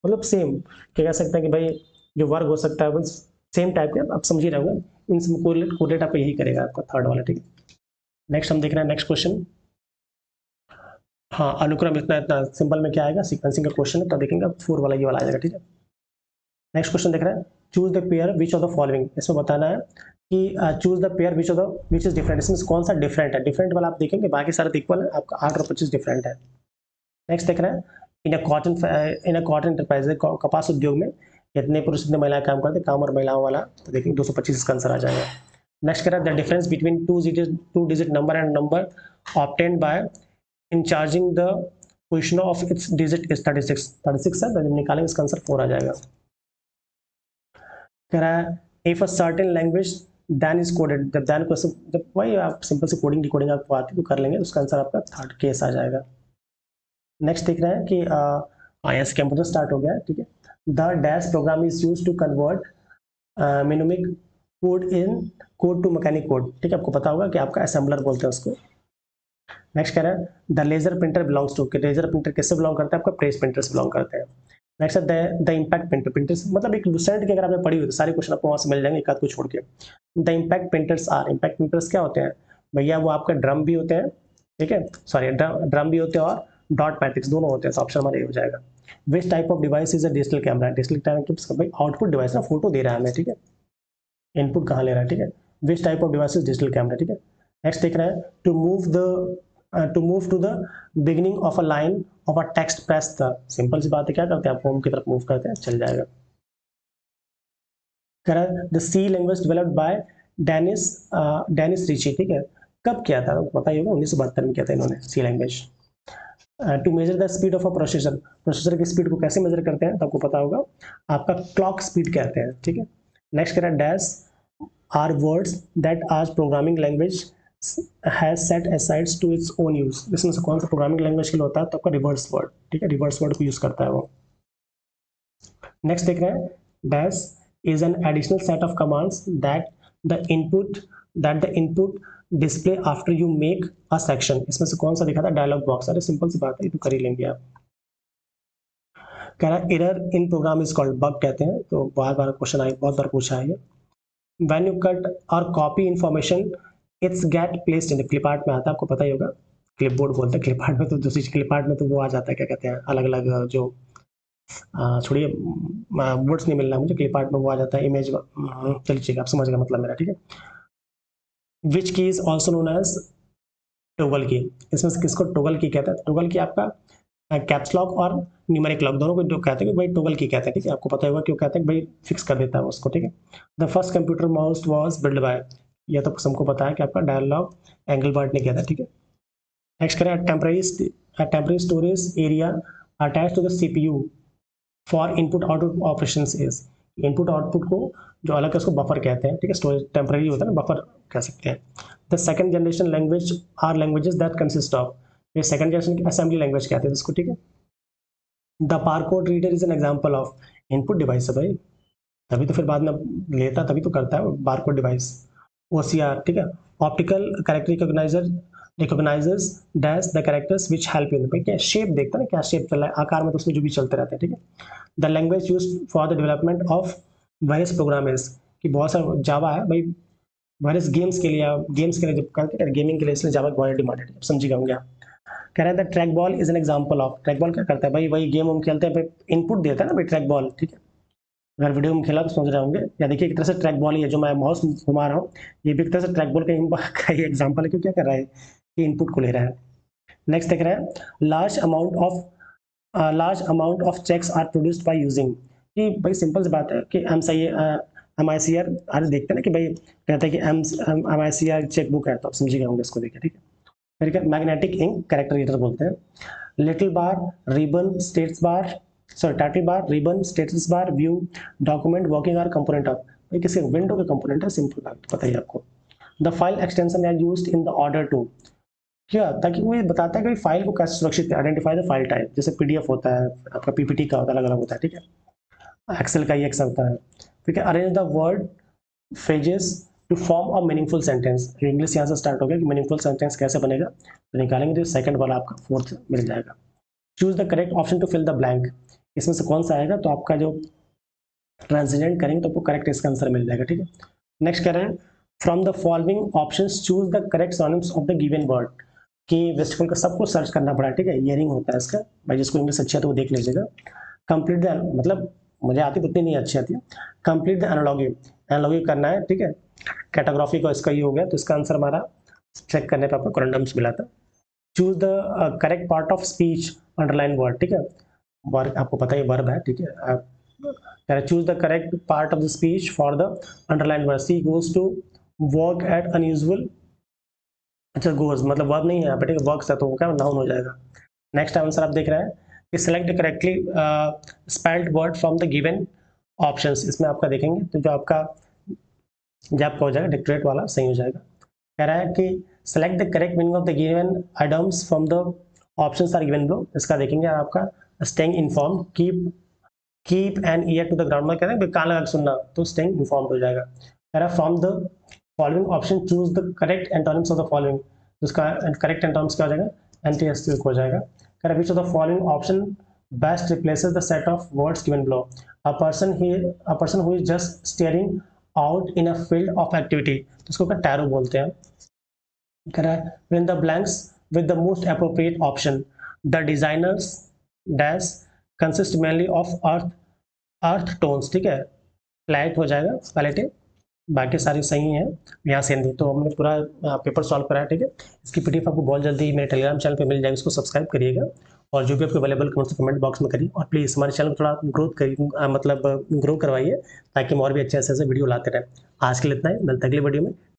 A: मतलब सेम, क्या कह सकते हैं कि भाई जो वर्ग हो सकता है वो सेम टाइप के, आप समझ ही रहे होंगे, इन कोरिलेट आपको यही करेगा आपका थर्ड वाला, ठीक है। नेक्स्ट हम देख रहे हैं नेक्स्ट क्वेश्चन। हाँ, अनुक्रम इतना इतना सिंपल में क्या आएगा, सीक्वेंसिंग का क्वेश्चन है, तो देखेंगे 4 वाला ये वाला आ जाएगा, ठीक है। नेक्स्ट क्वेश्चन देख रहे हैं, choose the pair which of the following, इसमें बताना है कि choose the pair which of the which is different, इसमें कौन सा डिफरेंट है। डिफरेंट वाला आप देखेंगे, बाकी सारे इक्वल है, आपका 8 और 25 डिफरेंट है। नेक्स्ट देख रहे हैं, इन अ कॉटन इंटरप्राइज, कपास उद्योग में कितने पुरुष कितने महिलाएं काम करते हैं, काम और महिलाओं वाला, तो देखेंगे 225 इसका आंसर आ जाएगा। नेक्स्ट कह रहा है the difference between two digit number and number obtained by in charging the position of its digit is 36 है, जब निकालेंगे इसका आंसर 4 आ जाएगा। कह रहा है if a certain language then is coded, जब देन को जब वही आप सिंपल से कोडिंग डिकोडिंग आपको आती है तो कर लेंगे, उसका आंसर आपका थर्ड केस आ जाएगा। नेक्स्ट देख रहे हैं कि यहाँ से कंप्यूटर स्टार्ट हो गया है, ठीक है। The dash program is use to convert mnemonic code in code to mechanic code, ठीक है, आपको पता होगा कि आपका असेंबलर बोलते हैं उसको। नेक्स्ट कह रहा है the laser printer belongs to, laser printer किससे बिलोंग करता है, आपका प्रेस प्रिंटर से बिलोंग करते हैं। नेक्स्ट है द इम्पैक्ट प्रिंटर, प्रिंटर्स मतलब एक सेंट की अगर आपने पढ़ी हुई तो सारे क्वेश्चन आपको वहाँ से मिल जाएंगे, एक आध को छोड़ के। The impact printers are, impact printers क्या होते हैं भैया, वो आपका ड्रम भी होते हैं, ठीक है, सॉरी ड्रम भी होते हैं और डॉट मैट्रिक्स दोनों होते हैं, तो ऑप्शन हमारा ये हो जाएगा। विच type of device is a digital camera, digital camera भाई आउटपुट डिवाइस ना, फोटो दे रहा है हमें, ठीक है, इनपुट कहाँ ले रहा है, ठीक है। Which type of device is digital camera, ठीक है। नेक्स्ट देख रहे हैं to move to the beginning of a line of a text press the, simple सी बात है, क्या करते हैं आप होम की तरफ मूव करते हैं, चल जाएगा। कह रहा है the C language developed by Dennis Ritchie, ठीक है, कब किया था पता ही होगा, 1972 में किया था इन्होंने C language. To measure the speed of a processor, processor की स्पीड को कैसे मेजर करते हैं तो आपको पता होगा, आपका क्लॉक स्पीड कहते हैं, ठीक है। नेक्स्ट कह रहा है डैश आर वर्ड्स दैट आज programming language has set asides to its own use, इसमें से कौन सा प्रोग्रामिंग लैंग्वेज के लिए होता है, तो आपका रिवर्स वर्ड, ठीक है, रिवर्स वर्ड को यूज करता है वो। नेक्स्ट देख रहे हैं dash is an additional set of commands that the input display after you make a section, इसमें से कौन सा दिखा था, डायलॉग बॉक्स, अरे सिंपल सी बात है, ये तो कर ही लेंगे आप। कह रहा है error in program is called bug कहते हैं, तो बार बार क्वेश्चन आए, बहुत बार पूछा है ये। व्हेन यू कट और copy information it's get placed in, clip art में आता है, आपको पता ही होगा, क्लिपबोर्ड बोलते हैं, क्लिप आर्ट में तो दूसरी क्लिप आर्ट में तो वो आ जाता है, क्या कहते हैं, अलग अलग जो छोड़िए वर्ड्स नहीं मिल रहा मुझे, क्लिप आर्ट में वो आ जाता है इमेज, चलिए आप समझ गए मतलब मेरा, ठीक है। Which key is also known as toggle key, इसमें से किसको टोगल की कहता है, टोगल की आपका कैप्स लॉक और न्यूमेरिक लॉक दोनों को जो कहते हैं कि भाई टोगल की कहते हैं, ठीक है, आपको पता होगा क्यों कहते हैं भाई, फिक्स कर देता है उसको, ठीक है। The first computer mouse was build by, यह तो सबको पता है कि आपका डायलॉग एंगलबर्ट ने किया था, ठीक है। नेक्स्ट करें temporary storage area attach to the CPU for input output operations is, input output को जो अलग है उसको बफर कहते हैं, ठीक है, स्टोरेज टेम्परेरी होता है ना, बफर कह सकते हैं। The second generation language are languages that consist of, ये सेकंड जनरेशन की असेंबली लैंग्वेज कहते हैं इसको, ठीक है। The barcode reader is an example of input device है भाई, तभी तो फिर बाद में लेता, तभी तो करता है बारकोड डिवाइस। ओसीआर, ठीक है, optical character recognises dash the characters which help you, भाई क्या शेप देखता है ना, क्या शेप चल रहा है आकार में, तो उसमें जो भी चलते रहते हैं, ठीक है। The language use for the development of virus programmers, कि बहुत सारा जावा है भाई, वायरस गेम्स के लिए, गेम्स के लिए जब करते हैं गेमिंग के लिए, इसलिए जावा बहुत डिमांडेड है, समझिएगा होंगे आप। कह रहे हैं track ball is an example of, track ball क्या करता है भाई, वही गेम हम खेलते हैं, इनपुट देता है ना भाई ट्रैक बॉल, ठीक है, अगर वीडियो में खेला तो समझ रहे होंगे, या देखिए एक तरह से ट्रैक बॉल ही है, जो मैं माउस घुमा रहा हूँ, ये भी एक तरह से ट्रैक बॉल का ही एग्जाम्पल है, क्यों क्या कर रहा है, ये इनपुट को ले रहा है। नेक्स्ट देख रहे हैं large amount of cheques are produced by using, कि भाई सिंपल सी बात है कि MICR आज देखते हैं ना कि भाई कहते हैं कि MICR चेक बुक है, तो आप समझिएगा होंगे इसको, देखिए, ठीक है। फिर क्या मैग्नेटिक इंक कैरेक्टर रीडर बोलते हैं। Little bar ribbon status bar, sorry title bar ribbon status bar view document working R component of, भाई किसी विंडो के कंपोनेंट है, सिंपल बात पता ही आपको। The file extension are used in the order to, क्या, ताकि वो ये बताता है कि फाइल को कैसे सुरक्षित, आइडेंटिफाई द फाइल टाइप, जैसे पीडीएफ होता है, आपका पीपीटी का होता है, अलग अलग होता है, ठीक है, एक्सेल का ही एक होता है, ठीक है। Arrange the word phrases to form a meaningful sentence, English यहाँ से स्टार्ट हो गया कि मीनिंगफुल सेंटेंस कैसे बनेगा, तो निकालेंगे तो सेकंड वाला आपका फोर्थ मिल जाएगा। Choose the correct option to fill the blank, इसमें से कौन सा आएगा, तो आपका जो ट्रांसजेंडेंट करेंगे तो आपको करेक्ट इसका आंसर मिल जाएगा, ठीक है। नेक्स्ट कह रहे हैं from the following options choose the correct synonyms of the given word, कि वेस्टफुल का सबको सर्च करना पड़ा, ठीक है, ईयरिंग होता है इसका, भाई जिसको इंग्लिश अच्छी है तो वो देख लीजिएगा। कंप्लीट द, मतलब मुझे आती उतनी नहीं अच्छी आती है। कंप्लीट द एनालॉगी, एनालॉगी करना है, ठीक है। कैटाग्राफी का इसका ये हो गया, तो इसका आंसर हमारा चेक करने पर आपको कॉन्डम्स मिला था। Choose the correct part of speech underline word, ठीक है, वर्ब आपको पता ही वर्ब है, ठीक है। Choose the correct part of the speech for the underline word, she goes to work at unusual, अच्छा गोज मतलब वर्ब नहीं है यहाँ पे, ठीक है, वर्क्स है तो क्या नाउन हो जाएगा। नेक्स्ट आंसर आप देख रहे हैं कि select correctly spelled word from the given options, इसमें आपका देखेंगे तो जो आपका जैप का हो जाएगा डिक्टोरेट वाला सही हो जाएगा। कह रहा है कि select the correct meaning of the given items from the options are given below, इसका देखेंगे आपका staying informed, keep an ear to the ground में, कह रहे हैं कान लगा के सुनना, तो स्टेइंग इन्फॉर्म्ड हो जाएगा। कह रहा है from the following option choose the correct antonyms of the following, तो इसका करेक्ट एंटोनिम्स क्या हो जाएगा, एंटीएस्टिक हो जाएगा। कह रहा है which of the following option best replaces the set of words given below, a person who is just staring out in a field of activity, तो इसको क्या टैरो बोलते हैं। कह रहा है fill in the blanks with the most appropriate option, the designers dash consist mainly of earth tones, ठीक है, लाइट हो जाएगा पैलेट, बाकी सारी सही हैं यहाँ से हिंदी। तो हमने पूरा पेपर सॉल्व करा है, ठीक है। इसकी पीडीएफ आपको बहुत जल्दी मेरे टेलीग्राम चैनल पे मिल जाएगी, उसको सब्सक्राइब करिएगा और जो भी आपको अवेलेबल कमेंट बॉक्स में करिए, और प्लीज़ हमारे चैनल को थोड़ा ग्रोथ करिए, मतलब ग्रो करवाइए, ताकि हम और भी अच्छे ऐसे वीडियो लाते रहें। आज के लिए इतना ही, मिलते हैं अगली वीडियो में।